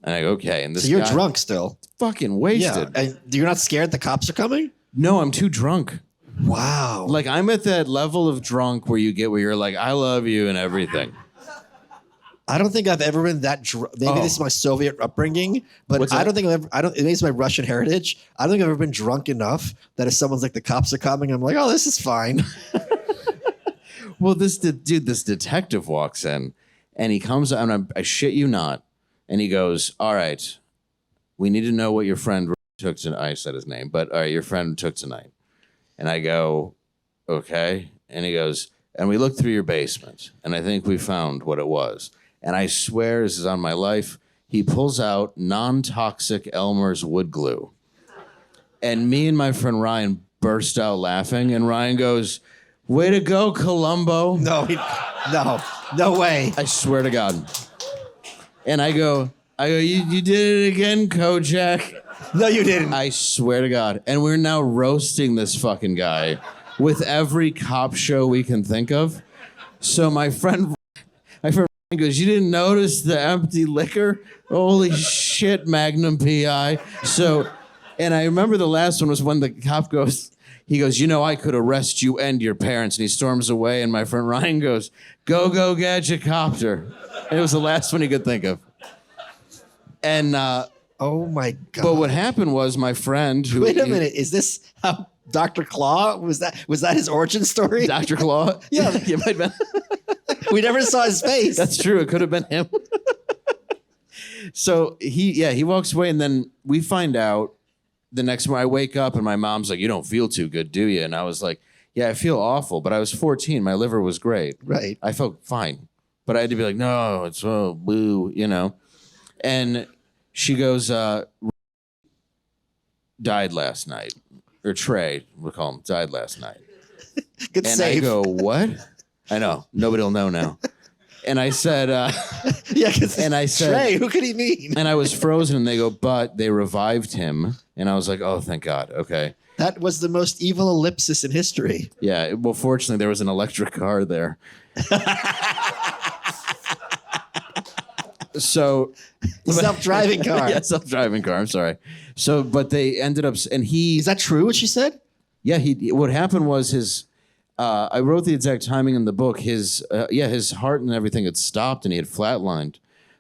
And I go, okay. And this So you're guy, drunk still. fucking wasted. Yeah. And you're not scared the cops are coming? No, I'm too drunk. Wow. Like, I'm at that level of drunk where you're like, I love you and everything. I don't think I've ever been that drunk. Maybe this is my Soviet upbringing, but What's I that? don't think I've ever, it is my Russian heritage. I don't think I've ever been drunk enough that if someone's like, the cops are coming, I'm like, oh, this is fine. Well, this detective walks in, and he comes, and I shit you not, and he goes, all right, we need to know what your friend took tonight. I said his name, but all right, your friend took tonight. And I go, okay. And he goes, and we looked through your basement, and I think we found what it was. And I swear, this is on my life, he pulls out non-toxic Elmer's wood glue. And me and my friend Ryan burst out laughing, and Ryan goes, way to go, Columbo. No way. I swear to God. And I go, you did it again, Kojak. No, you didn't. I swear to God. And we're now roasting this fucking guy with every cop show we can think of. So my friend goes, you didn't notice the empty liquor? Holy shit, Magnum PI. So, and I remember the last one was when the cop goes, he goes, I could arrest you and your parents. And he storms away. And my friend Ryan goes, go, gadget copter. And it was the last one he could think of. And, oh my God. but what happened was my friend who. Wait a minute. Is this how Dr. Claw? Was that his origin story? Dr. Claw? Yeah. You might have been. We never saw his face. That's true. It could have been him. So he walks away, and then we find out the next morning. I wake up and my mom's like, you don't feel too good, do you? And I was like, yeah, I feel awful, but I was 14. My liver was great. Right. I felt fine, but I had to be like, no, it's boo, And she goes, died last night, or Trey, we'll call him, died last night. Good And save. I go, what? I know. Nobody will know now. And I said, yeah, and I said, Trey, who could he mean? and I was frozen, and they go, but they revived him. And I was like, oh, thank God. Okay. That was the most evil ellipsis in history. Yeah. Well, fortunately, there was an electric car there. So. Self-driving car. Yeah, self-driving car. I'm sorry. So, but they ended up, and he. Is that true what she said? Yeah. What happened was his. I wrote the exact timing in the book. His heart and everything had stopped, and he had flatlined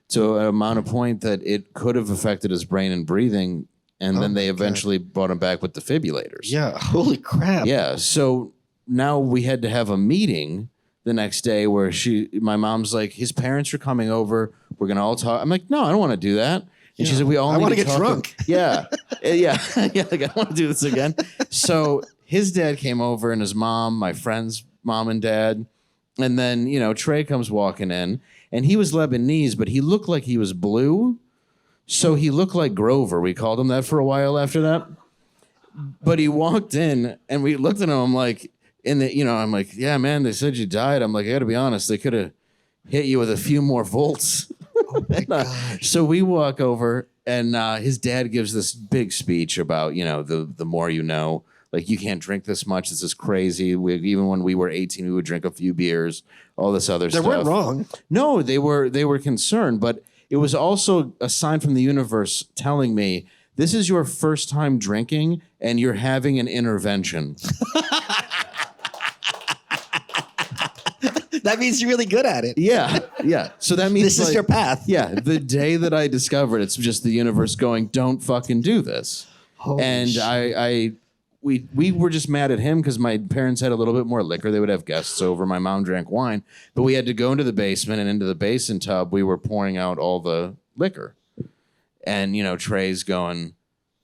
to an amount of point that it could have affected his brain and breathing. And then they eventually brought him back with defibrillators. Yeah. Holy crap. Yeah. So now we had to have a meeting the next day where my mom's like, his parents are coming over. We're going to all talk. I'm like, no, I don't want to do that. And she said, we all need want to to get talk. drunk. Yeah. Yeah. Yeah. Like, I want to do this again. So his dad came over, and his mom, my friend's mom and dad. And then, Trey comes walking in, and he was Lebanese, but he looked like he was blue. So he looked like Grover. We called him that for a while after that. But he walked in, and we looked at him. I'm like, I'm like, yeah, man, they said you died. I'm like, I got to be honest. They could have hit you with a few more volts. Oh my gosh. So we walk over, and his dad gives this big speech about, the more you know. Like, you can't drink this much. This is crazy. Even when we were 18, we would drink a few beers, all this other stuff. They weren't wrong. No, they were concerned, but it was also a sign from the universe telling me, this is your first time drinking, and you're having an intervention. That means you're really good at it. Yeah, yeah. So that means This is your path. Yeah, the day that I discovered, it's just the universe going, don't fucking do this. Holy and shit. We were just mad at him because my parents had a little bit more liquor. They would have guests over. My mom drank wine, but we had to go into the basement, and into the basin tub, we were pouring out all the liquor. And, Trey's going,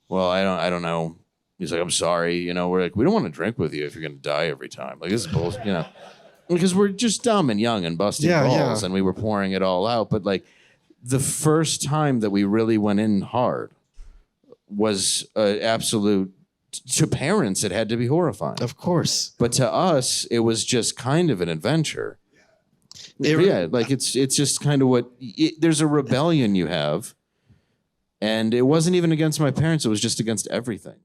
well, I don't know. He's like, I'm sorry. We're like, we don't want to drink with you if you're going to die every time. Like, this is bullshit, because we're just dumb and young and busting balls, and we were pouring it all out. But like, the first time that we really went in hard was absolute. To parents, it had to be horrifying. Of course. But to us, it was just kind of an adventure. Like it's just kind of there's a rebellion you have. And it wasn't even against my parents. It was just against everything.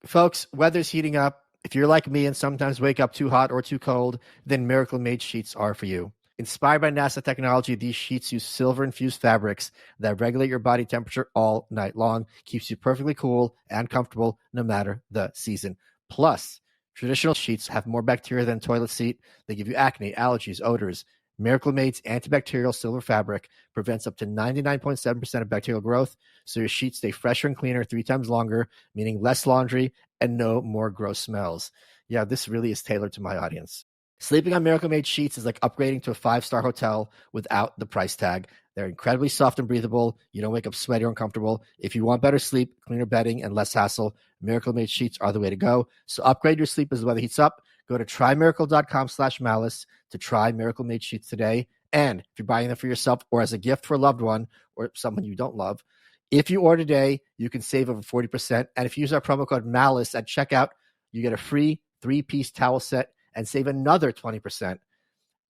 Folks, weather's heating up. If you're like me and sometimes wake up too hot or too cold, then Miracle Made sheets are for you. Inspired by NASA technology, these sheets use silver-infused fabrics that regulate your body temperature all night long, keeps you perfectly cool and comfortable no matter the season. Plus, traditional sheets have more bacteria than a toilet seat. They give you acne, allergies, odors, Miracle Made's antibacterial silver fabric prevents up to 99.7% of bacterial growth, so your sheets stay fresher and cleaner 3 times longer, meaning less laundry and no more gross smells. Yeah, this really is tailored to my audience. Sleeping on Miracle Made sheets is like upgrading to a 5-star hotel without the price tag. They're incredibly soft and breathable. You don't wake up sweaty or uncomfortable. If you want better sleep, cleaner bedding, and less hassle, Miracle Made sheets are the way to go. So upgrade your sleep as the weather heats up. Go to trymiracle.com/malice to try Miracle Made sheets today. And if you're buying them for yourself or as a gift for a loved one or someone you don't love, if you order today, you can save over 40%. And if you use our promo code MALICE at checkout, you get a free 3-piece towel set and save another 20%.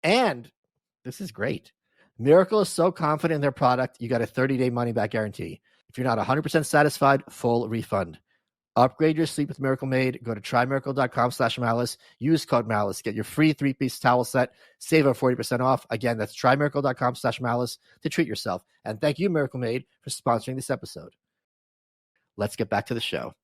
And this is great. Miracle is so confident in their product, you got a 30-day money-back guarantee. If you're not 100% satisfied, full refund. Upgrade your sleep with Miracle Made. Go to trymiracle.com/malice. Use code MALICE. Get your free 3-piece towel set. Save over 40% off. Again, that's trymiracle.com/malice to treat yourself. And thank you, Miracle Made, for sponsoring this episode. Let's get back to the show.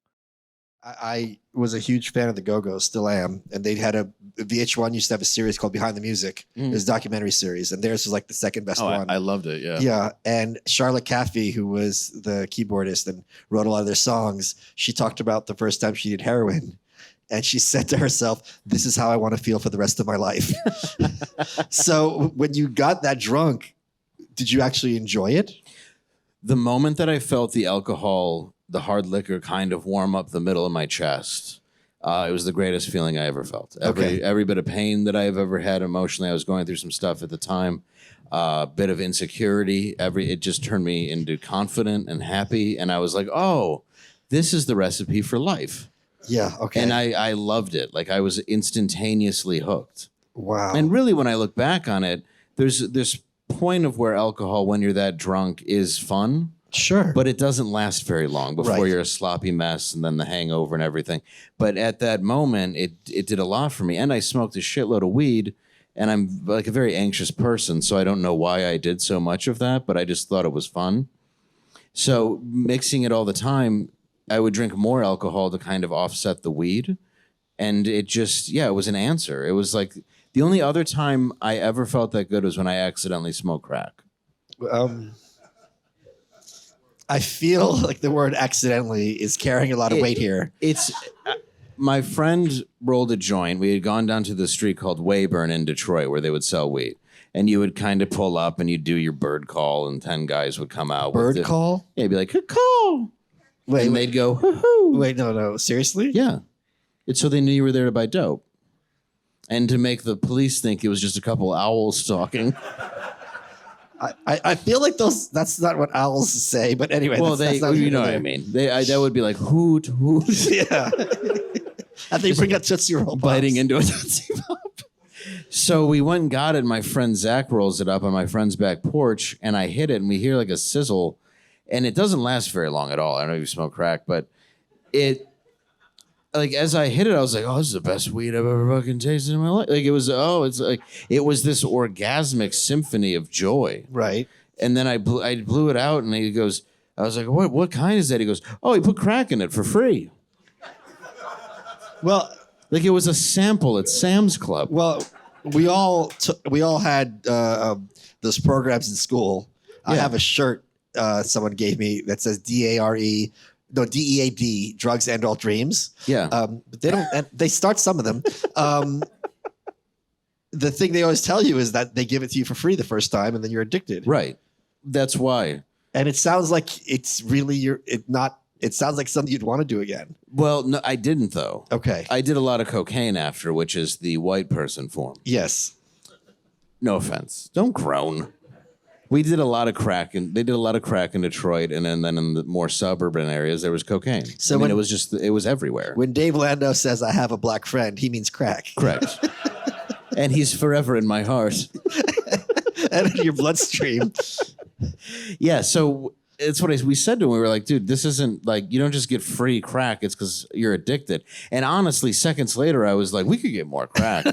I was a huge fan of the Go-Go's, still am. And they had a VH1 used to have a series called Behind the Music. It was a documentary series, and theirs was like the second best one. I loved it, yeah. Yeah, and Charlotte Caffey, who was the keyboardist and wrote a lot of their songs, she talked about the first time she did heroin. And she said to herself, this is how I want to feel for the rest of my life. So when you got that drunk, did you actually enjoy it? The moment that I felt the alcohol, the hard liquor kind of warm up the middle of my chest, it was the greatest feeling I ever felt. Every bit of pain that I've ever had emotionally, I was going through some stuff at the time, bit of insecurity. It just turned me into confident and happy. And I was like, oh, this is the recipe for life. Yeah, okay. And I loved it. Like I was instantaneously hooked. Wow. And really, when I look back on it, there's this point of where alcohol, when you're that drunk, is fun. Sure. But it doesn't last very long before Right. you're a sloppy mess and then the hangover and everything. But at that moment, it did a lot for me. And I smoked a shitload of weed, and I'm like a very anxious person, so I don't know why I did so much of that, but I just thought it was fun. So mixing it all the time, I would drink more alcohol to kind of offset the weed. And it just, it was an answer. It was like the only other time I ever felt that good was when I accidentally smoked crack. I feel like the word accidentally is carrying a lot of weight here. It's my friend rolled a joint. We had gone down to the street called Weyburn in Detroit where they would sell weed. And you would kind of pull up and you'd do your bird call and 10 guys would come out. Bird call? Yeah, you'd be like, call. Wait, and they'd go, hoo-hoo. Wait, no. Seriously? Yeah. It's so they knew you were there to buy dope. And to make the police think it was just a couple owls talking. I feel like that's not what owls say, but anyway. Well, that's not you know what I mean. That would be like hoot, hoot. Yeah. And they bring a Tootsie Roll Pops. Biting into a Tootsie Pop. So we went and got it, and my friend Zach rolls it up on my friend's back porch, and I hit it, and we hear like a sizzle, and it doesn't last very long at all. I don't know if you smoke crack, but like as I hit it, I was like, "Oh, this is the best weed I've ever fucking tasted in my life." Like it was this orgasmic symphony of joy. Right. And then I blew it out, and he goes, "I was like, what kind is that?" He goes, "Oh, he put crack in it for free." Well, like it was a sample at Sam's Club. Well, we all had those programs in school. I have a shirt someone gave me that says DEAD, drugs end all dreams. Yeah. But they don't. They start some of them. The thing they always tell you is that they give it to you for free the first time, and then you're addicted. Right. That's why. And it sounds like it's really It sounds like something you'd want to do again. Well, no, I didn't though. Okay. I did a lot of cocaine after, which is the white person form. Yes. No offense. Don't groan. We did a lot of crack, and they did a lot of crack in Detroit, and then in the more suburban areas, there was cocaine. So it was everywhere. When Dave Landau says, "I have a black friend," he means crack. Correct. And he's forever in my heart. And in your bloodstream. Yeah, so it's what we said to him. We were like, dude, this isn't like, you don't just get free crack. It's because you're addicted. And honestly, seconds later, I was like, we could get more crack.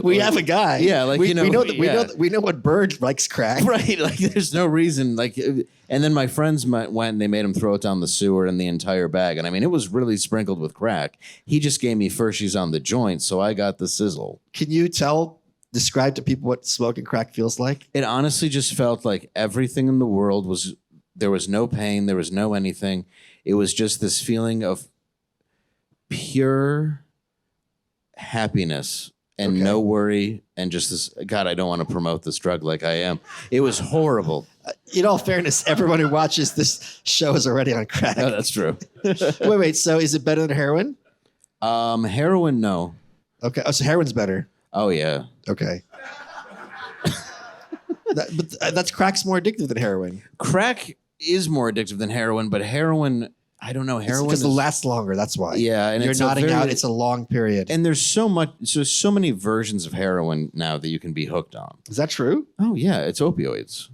We have a guy. Yeah, like, we know what bird likes crack. Right, like there's no reason. Like, and then my friends went and they made him throw it down the sewer in the entire bag. And I mean, it was really sprinkled with crack. He just gave me Fershies on the joint, so I got the sizzle. Can you tell describe to people what smoking crack feels like? It honestly just felt like everything in the world was, there was no pain, there was no anything. It was just this feeling of pure happiness and no worry, and just this, God, I don't want to promote this drug like I am. It was horrible. In all fairness, everyone who watches this show is already on crack. Oh, that's true. Wait. So is it better than heroin? Heroin, no. Okay. Oh, so heroin's better. Oh, yeah. Okay. But that's crack's more addictive than heroin. Crack is more addictive than heroin, but heroin, I don't know. Heroin because it lasts longer. That's why. Yeah, and you're it's nodding out. It's a long period. And there's so many versions of heroin now that you can be hooked on. Is that true? Oh yeah, it's opioids.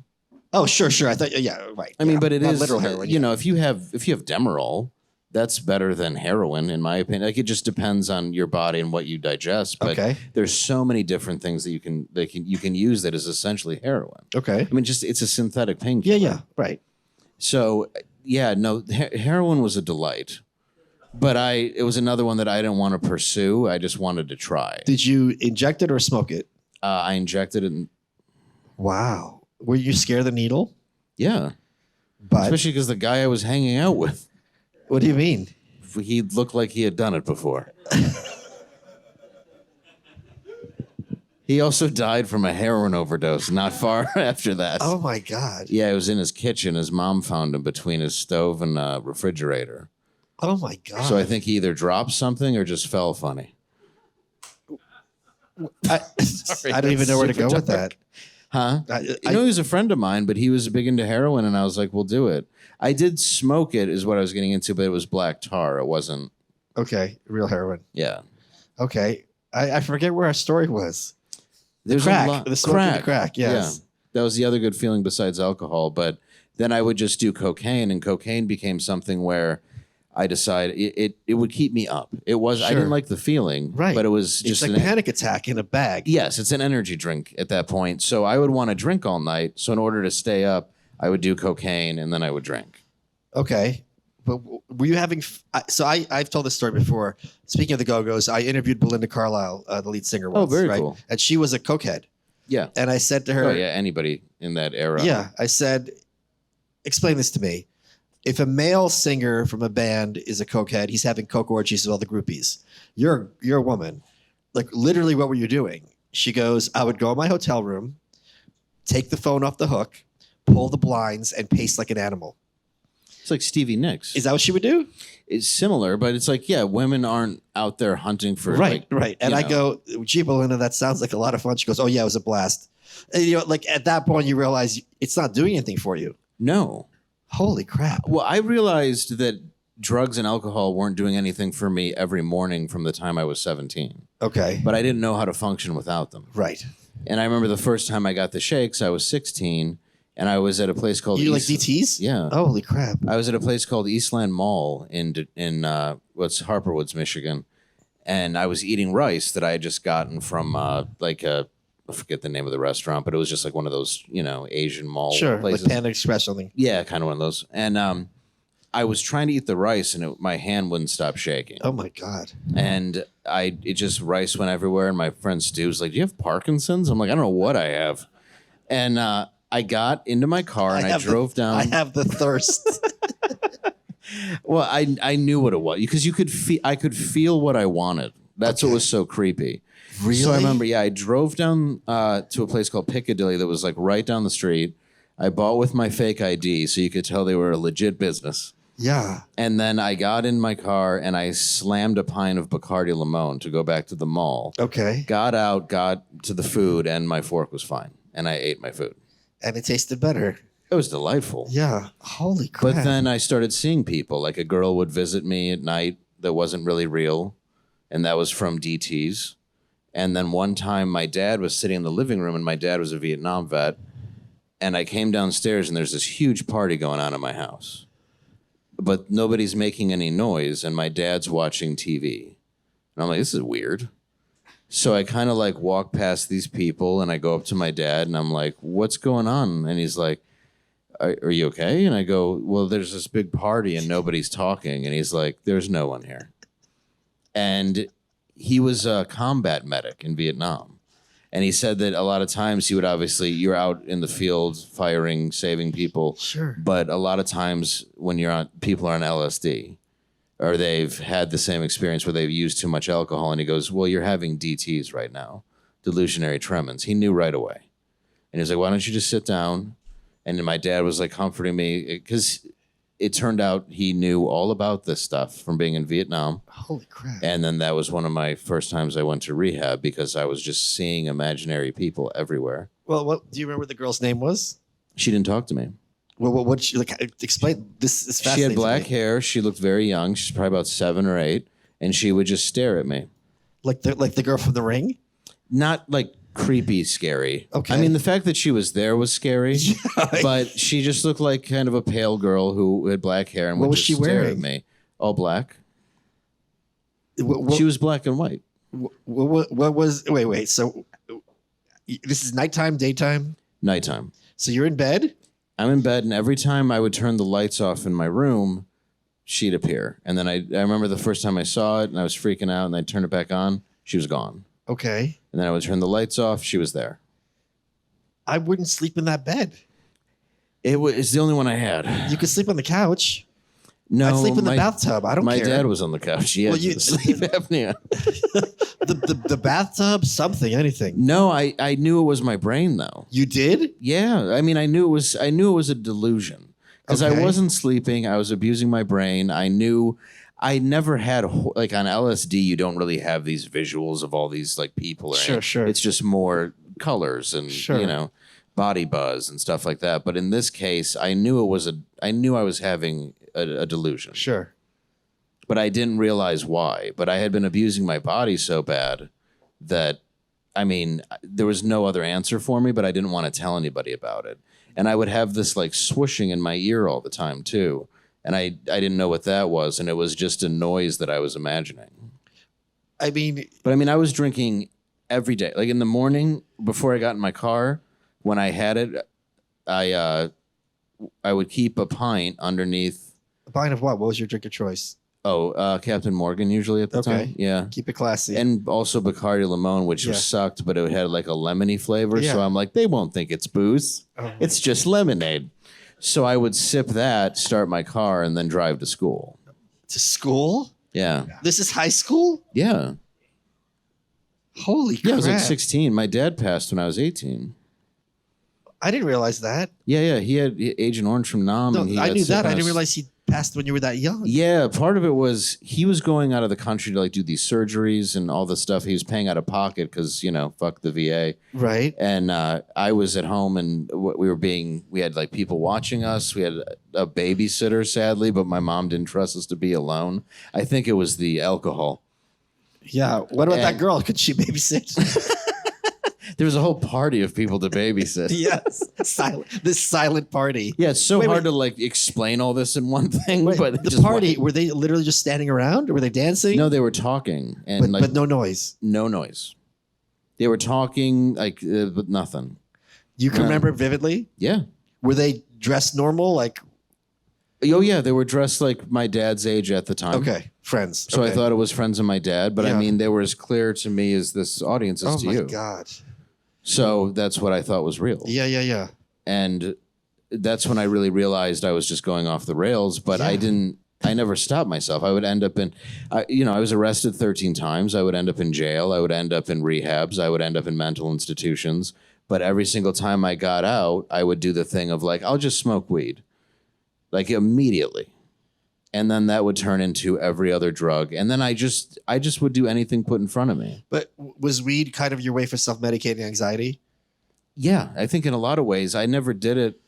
Oh sure. I thought right. I mean, but it is literal heroin. You know, if you have Demerol, that's better than heroin in my opinion. Like it just depends on your body and what you digest. But there's so many different things that you can use that is essentially heroin. Okay. I mean, just it's a synthetic painkiller. Yeah. Right. So yeah, no, heroin was a delight, but it was another one that I didn't want to pursue. I just wanted to try. Did you inject it or smoke it? I injected it. Wow. Were you scared of the needle? Yeah. But especially because the guy I was hanging out with. What do you mean? He looked like he had done it before. He also died from a heroin overdose not far after that. Oh, my God. Yeah, it was in his kitchen. His mom found him between his stove and refrigerator. Oh, my God. So I think he either dropped something or just fell funny. I don't even know where to go with that. Huh? He was a friend of mine, but he was big into heroin, and I was like, we'll do it. I did smoke it, is what I was getting into, but it was black tar. It wasn't. Okay, real heroin. Yeah. Okay. I forget where our story was. There's crack. The crack, yes. Yeah. That was the other good feeling besides alcohol. But then I would just do cocaine, and cocaine became something where I decided it would keep me up. It was I didn't like the feeling, right? But it was just it's like a panic attack in a bag. Yes, it's an energy drink at that point. So I would want to drink all night. So in order to stay up, I would do cocaine and then I would drink. Okay. But were you having? So I've told this story before. Speaking of the Go-Go's, I interviewed Belinda Carlisle, the lead singer. Once, very cool. And she was a cokehead. Yeah. And I said to her, "Oh yeah, anybody in that era." Yeah, I said, "Explain this to me. If a male singer from a band is a cokehead, he's having coke orgies with all the groupies. You're a woman. Like literally, what were you doing?" She goes, "I would go in my hotel room, take the phone off the hook, pull the blinds, and pace like an animal." It's like Stevie Nicks. Is that what she would do? It's similar, but it's like, yeah, women aren't out there hunting for right. And I go, "Gee, Belinda, that sounds like a lot of fun." She goes, "Oh yeah, it was a blast." And, like at that point, you realize it's not doing anything for you. No. Holy crap. Well, I realized that drugs and alcohol weren't doing anything for me every morning from the time I was 17. Okay. But I didn't know how to function without them. Right. And I remember the first time I got the shakes, I was 16, and I was at a place called like DTs? Yeah. Holy crap. I was at a place called Eastland Mall in Harper Woods, Michigan, and I was eating rice that I had just gotten from I forget the name of the restaurant, but it was just like one of those, Asian mall places. Like Panda Express something. Yeah, kind of one of those. And I was trying to eat the rice, and my hand wouldn't stop shaking. Oh my God. And rice went everywhere. And my friend Stu was like, "Do you have Parkinson's?" I'm like, "I don't know what I have." And I got into my car and I drove down. I have the thirst. Well, I knew what it was because I could feel what I wanted. That's what was so creepy. Really? So I remember, I drove down to a place called Piccadilly that was like right down the street. I bought with my fake ID so you could tell they were a legit business. Yeah. And then I got in my car and I slammed a pint of Bacardi Limon to go back to the mall. Okay. Got out, got to the food, and my fork was fine. And I ate my food. And it tasted better. It was delightful. Yeah. Holy crap. But then I started seeing people. Like a girl would visit me at night that wasn't really real. And that was from DTs. And then one time my dad was sitting in the living room and my dad was a Vietnam vet. And I came downstairs and there's this huge party going on in my house. But nobody's making any noise and my dad's watching TV. And I'm like, this is weird. So I kind of like walk past these people and I go up to my dad and I'm like, what's going on? And he's like, are you okay? And I go, well, there's this big party and nobody's talking. And he's like, there's no one here. And he was a combat medic in Vietnam. And he said that a lot of times he would obviously, you're out in the field firing, saving people. Sure. But a lot of times when people are on LSD or they've had the same experience where they've used too much alcohol, and he goes, well, you're having DTs right now, delusionary tremens. He knew right away. And he was like, why don't you just sit down? And then my dad was like comforting me because it turned out he knew all about this stuff from being in Vietnam. Holy crap. And then that was one of my first times I went to rehab because I was just seeing imaginary people everywhere. Well, what do you remember what the girl's name was? She didn't talk to me. Well, what she like? Explain this. Is She fascinating had to black me. hair. She looked very young. She's probably about 7 or 8. And she would just stare at me. Like the girl from The Ring. Not like creepy scary. Okay. I mean, the fact that she was there was scary, but she just looked like kind of a pale girl who had black hair and What would was just she stare wearing? at me. All black. What, She was black and white. what was? Wait. So this is nighttime, daytime. Nighttime. So you're in bed. I'm in bed, and every time I would turn the lights off in my room, she'd appear. And then I remember the first time I saw it, and I was freaking out, and I'd turn it back on. She was gone. Okay. And then I would turn the lights off. She was there. I wouldn't sleep in that bed. It's the only one I had. You could sleep on the couch. No, I'd sleep in the bathtub. I don't my care. dad was on the couch. He had Well, you- sleep apnea. the bathtub, something, anything. No, I knew it was my brain though. You did? Yeah, I mean, I knew it was a delusion because I Okay. wasn't sleeping. I was abusing my brain. I knew. I never had like on LSD. You don't really have these visuals of all these like people. Or Sure, anything. sure. It's just more colors and Sure. body buzz and stuff like that. But in this case, I knew I was having a delusion. Sure. But I didn't realize why. But I had been abusing my body so bad that, I mean, there was no other answer for me, but I didn't want to tell anybody about it. And I would have this like swooshing in my ear all the time too. And I didn't know what that was. And it was just a noise that I was imagining. I mean, But I mean, I was drinking every day. Like in the morning before I got in my car, when I had it, I would keep a pint underneath. a pint of what? What was your drink of choice? Captain Morgan usually at the Okay. time. Yeah. Keep it classy. And also Bacardi Limon, which Yeah. sucked, but it had like a lemony flavor. Yeah. So I'm like, they won't think it's booze. Oh. It's just lemonade. So I would sip that, start my car, and then drive to school. To school? Yeah. This is high school? Yeah. Holy crap. Yeah, I was like 16. My dad passed when I was 18. I didn't realize that. Yeah. He had Agent Orange from Nam. No, and he I got knew sick that. when I didn't was- realize he passed when you were that young. Yeah, part of it was he was going out of the country to like do these surgeries and all this stuff. He was paying out of pocket because, fuck the VA. Right. And I was at home and we had like people watching us. We had a babysitter, sadly, but my mom didn't trust us to be alone. I think it was the alcohol. Yeah. What about that And- girl? Could she babysit? There was a whole party of people to babysit. Yes. This silent party. Yeah, it's so Wait, hard wait. to like explain all this in one thing. Wait, but the just party, were they literally just standing around or were they dancing? No, they were talking and but no noise. no noise. They were talking like but nothing. You can No. remember vividly? Yeah. Were they dressed normal? Like, Oh yeah, they were dressed like my dad's age at the time. okay, friends. So okay. I thought it was friends of my dad, but I Yeah. mean they were as clear to me as this audience is oh to my you. God. So that's what I thought was real. Yeah. And that's when I really realized I was just going off the rails, but Yeah. I never stopped myself. I would end up I was arrested 13 times. I would end up in jail. I would end up in rehabs. I would end up in mental institutions. But every single time I got out, I would do the thing of like, I'll just smoke weed. Like immediately. And then that would turn into every other drug. And then I just would do anything put in front of me. But was weed kind of your way for self-medicating anxiety? Yeah, I think in a lot of ways. I never did it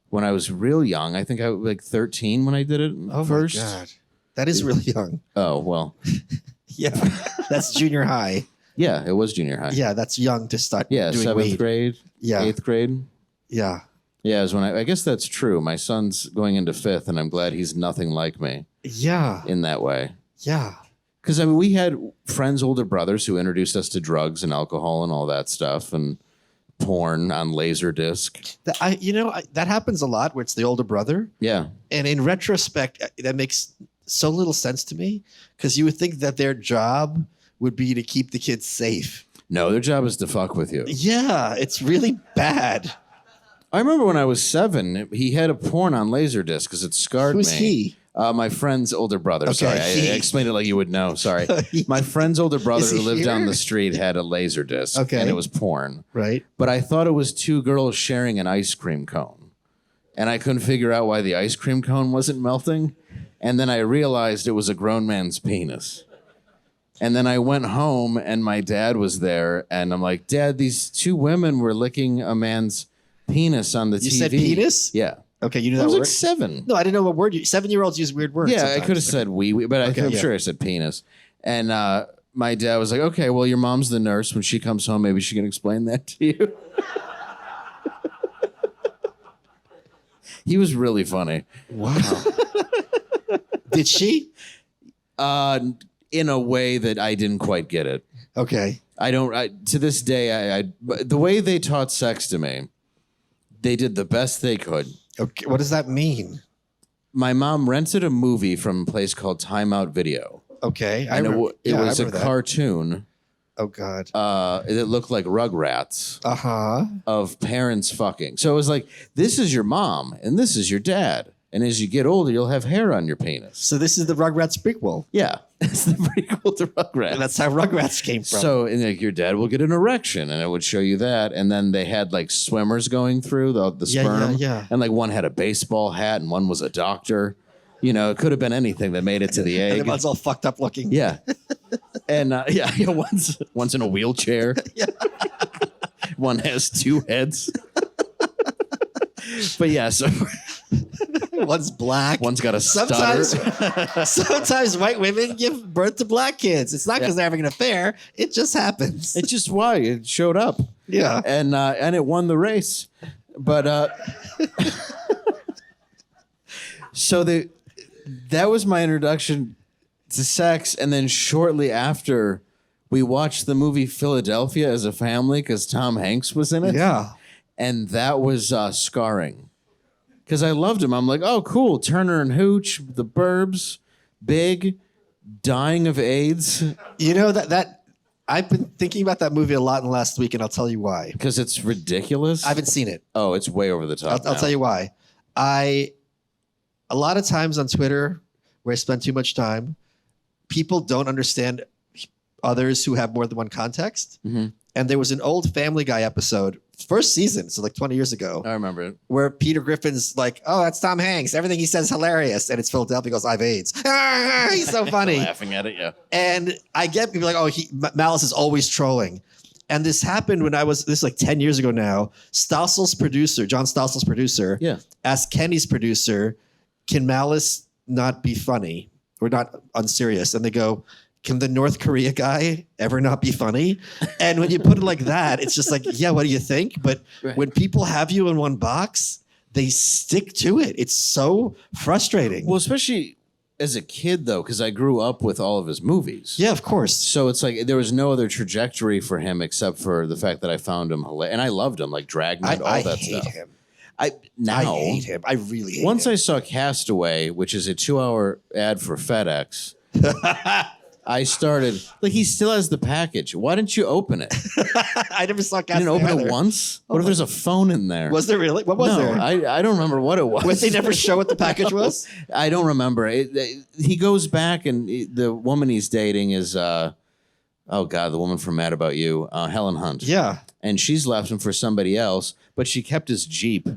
when I was real young. I think I was like 13 when I did it first. Oh my God. That is really young. Oh, well. Yeah. That's junior high. Yeah, it was junior high. Yeah, that's young to start Yeah, doing 7th weed. grade, Yeah. 8th grade. Yeah. Yeah, it was when I guess that's true. My son's going into 5th, and I'm glad he's nothing like me Yeah. in that way. Yeah. Because, I mean, we had friends, older brothers, who introduced us to drugs and alcohol and all that stuff, and porn on Laserdisc. That happens a lot where it's the older brother. Yeah. And in retrospect, that makes so little sense to me because you would think that their job would be to keep the kids safe. No, their job is to fuck with you. Yeah, it's really bad. I remember when I was 7, he had a porn on Laserdisc because it scarred Who's me. he? My friend's older brother. Okay, Sorry, I explained it like you would know. Sorry. My friend's older brother Is he who lived down here? the street had a Laserdisc. Okay. And it was porn. Right. But I thought it was 2 girls sharing an ice cream cone. And I couldn't figure out why the ice cream cone wasn't melting. And then I realized it was a grown man's penis. And then I went home and my dad was there. And I'm like, Dad, these 2 women were licking a man's penis on the TV. You said penis? Yeah. Okay, you knew I that was word? like 7. No, I didn't know what word. 7-year-olds use weird words. Yeah, sometimes. I could have said wee, but I'm yeah. sure I said penis. And my dad was like, okay, well, your mom's the nurse. When she comes home, maybe she can explain that to you. He was really funny. Wow. Did she? In a way that I didn't quite get it. Okay. To this day, the way they taught sex to me, they did the best they could. Okay. What does that mean? My mom rented a movie from a place called Time Out Video. Okay. And it was a cartoon. Oh, God. It looked like Rugrats. Uh-huh. Of parents fucking. So it was like, this is your mom and this is your dad. And as you get older, you'll have hair on your penis. So this is the Rugrats prequel. Yeah. It's the prequel to Rugrats. And that's how Rugrats came from. So and like your dad will get an erection and it would show you that. And then they had like swimmers going through the sperm. Yeah. And like one had a baseball hat and one was a doctor. You know, it could have been anything that made it to the egg. And the one's all fucked up looking. Yeah. And one's in a wheelchair. Yeah. One has 2 heads. But yeah, so One's black. one's got a stutter. Sometimes white women give birth to black kids. It's not because they're having an affair. It just happens. It's just why it showed up. Yeah. And it won the race. But so that was my introduction to sex, and then shortly after we watched the movie Philadelphia as a family because Tom Hanks was in it. Yeah. And that was scarring. Because I loved him. I'm like, oh, cool. Turner and Hooch, The Burbs, Big, dying of AIDS. You know, that I've been thinking about that movie a lot in the last week, and I'll tell you why. Because it's ridiculous. I haven't seen it. Oh, it's way over the top. I'll tell you why. A lot of times on Twitter, where I spend too much time, people don't understand others who have more than one context. Mm-hmm. And there was an old Family Guy episode, first season, so like 20 years ago, I remember it. where Peter Griffin's like, oh, that's Tom Hanks. Everything he says is hilarious. And it's Philadelphia. He goes, I have AIDS. He's so funny. Laughing at it, yeah. And I get people like, oh, Malice is always trolling. And this happened when this is like 10 years ago now. John Stossel's producer, asked Kenny's producer, can Malice not be funny or not unserious? And they go, can the North Korea guy ever not be funny? And when you put it like that, it's just like, yeah, what do you think? But when people have you in one box, they stick to it. It's so frustrating. Well, especially as a kid, though, because I grew up with all of his movies. Yeah, of course. So it's like there was no other trajectory for him except for the fact that I found him hilarious. And I loved him, like Dragnet, all that hate stuff. him. I hate him. I really hate him. Once I saw Castaway, which is a 2-hour ad for FedEx, I started like he still has the package. Why didn't you open it? I never saw You didn't Castaway open either. it once? What if there's a phone in there? Was there really? What was no, there? I don't remember what it was. Would they never show what the package was? I don't remember. He goes back and the woman he's dating is, the woman from Mad About You, Helen Hunt. Yeah. And she's left him for somebody else, but she kept his Jeep.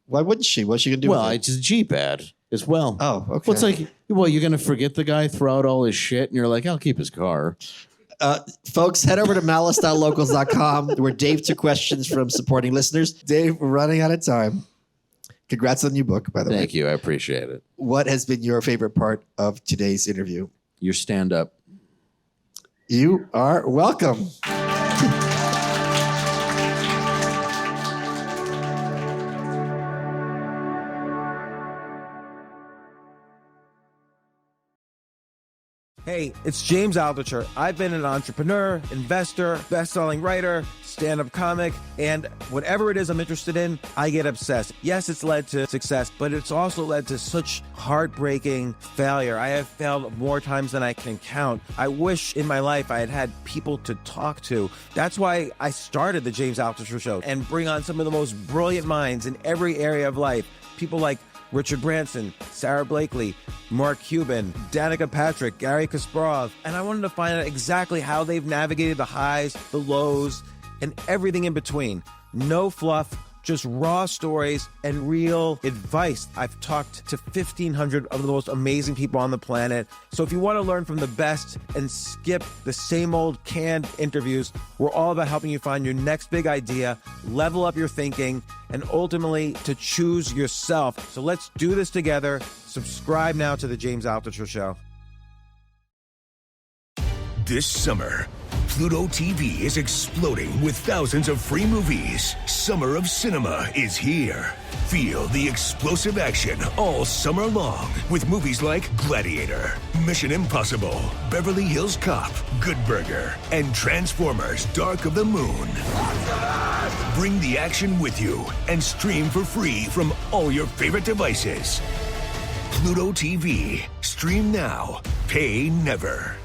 Why wouldn't she? What's she gonna do? Well, with it? it's a Jeep ad as well. Oh, okay. Well, it's like, you're going to forget the guy, throw out all his shit, and you're like, I'll keep his car. Folks, head over to malice.locals.com where Dave took questions from supporting listeners. Dave, we're running out of time. Congrats on the new book, by the way. Thank you. I appreciate it. What has been your favorite part of today's interview? Your stand-up. You are welcome. Hey, it's James Altucher. I've been an entrepreneur, investor, best-selling writer, stand-up comic, and whatever it is I'm interested in, I get obsessed. Yes, it's led to success, but it's also led to such heartbreaking failure. I have failed more times than I can count. I wish in my life I had had people to talk to. That's why I started the James Altucher Show and bring on some of the most brilliant minds in every area of life. People like Richard Branson, Sarah Blakely, Mark Cuban, Danica Patrick, Gary Kasparov, and I wanted to find out exactly how they've navigated the highs, the lows, and everything in between. No fluff, just raw stories and real advice. I've talked to 1,500 of the most amazing people on the planet. So if you want to learn from the best and skip the same old canned interviews, we're all about helping you find your next big idea, level up your thinking, and ultimately to choose yourself. So let's do this together. Subscribe now to The James Altucher Show. This summer, Pluto TV is exploding with thousands of free movies. Summer of Cinema is here. Feel the explosive action all summer long with movies like Gladiator, Mission Impossible, Beverly Hills Cop, Good Burger, and Transformers: Dark of the Moon. Bring the action with you and stream for free from all your favorite devices. Pluto TV. Stream now. Pay never.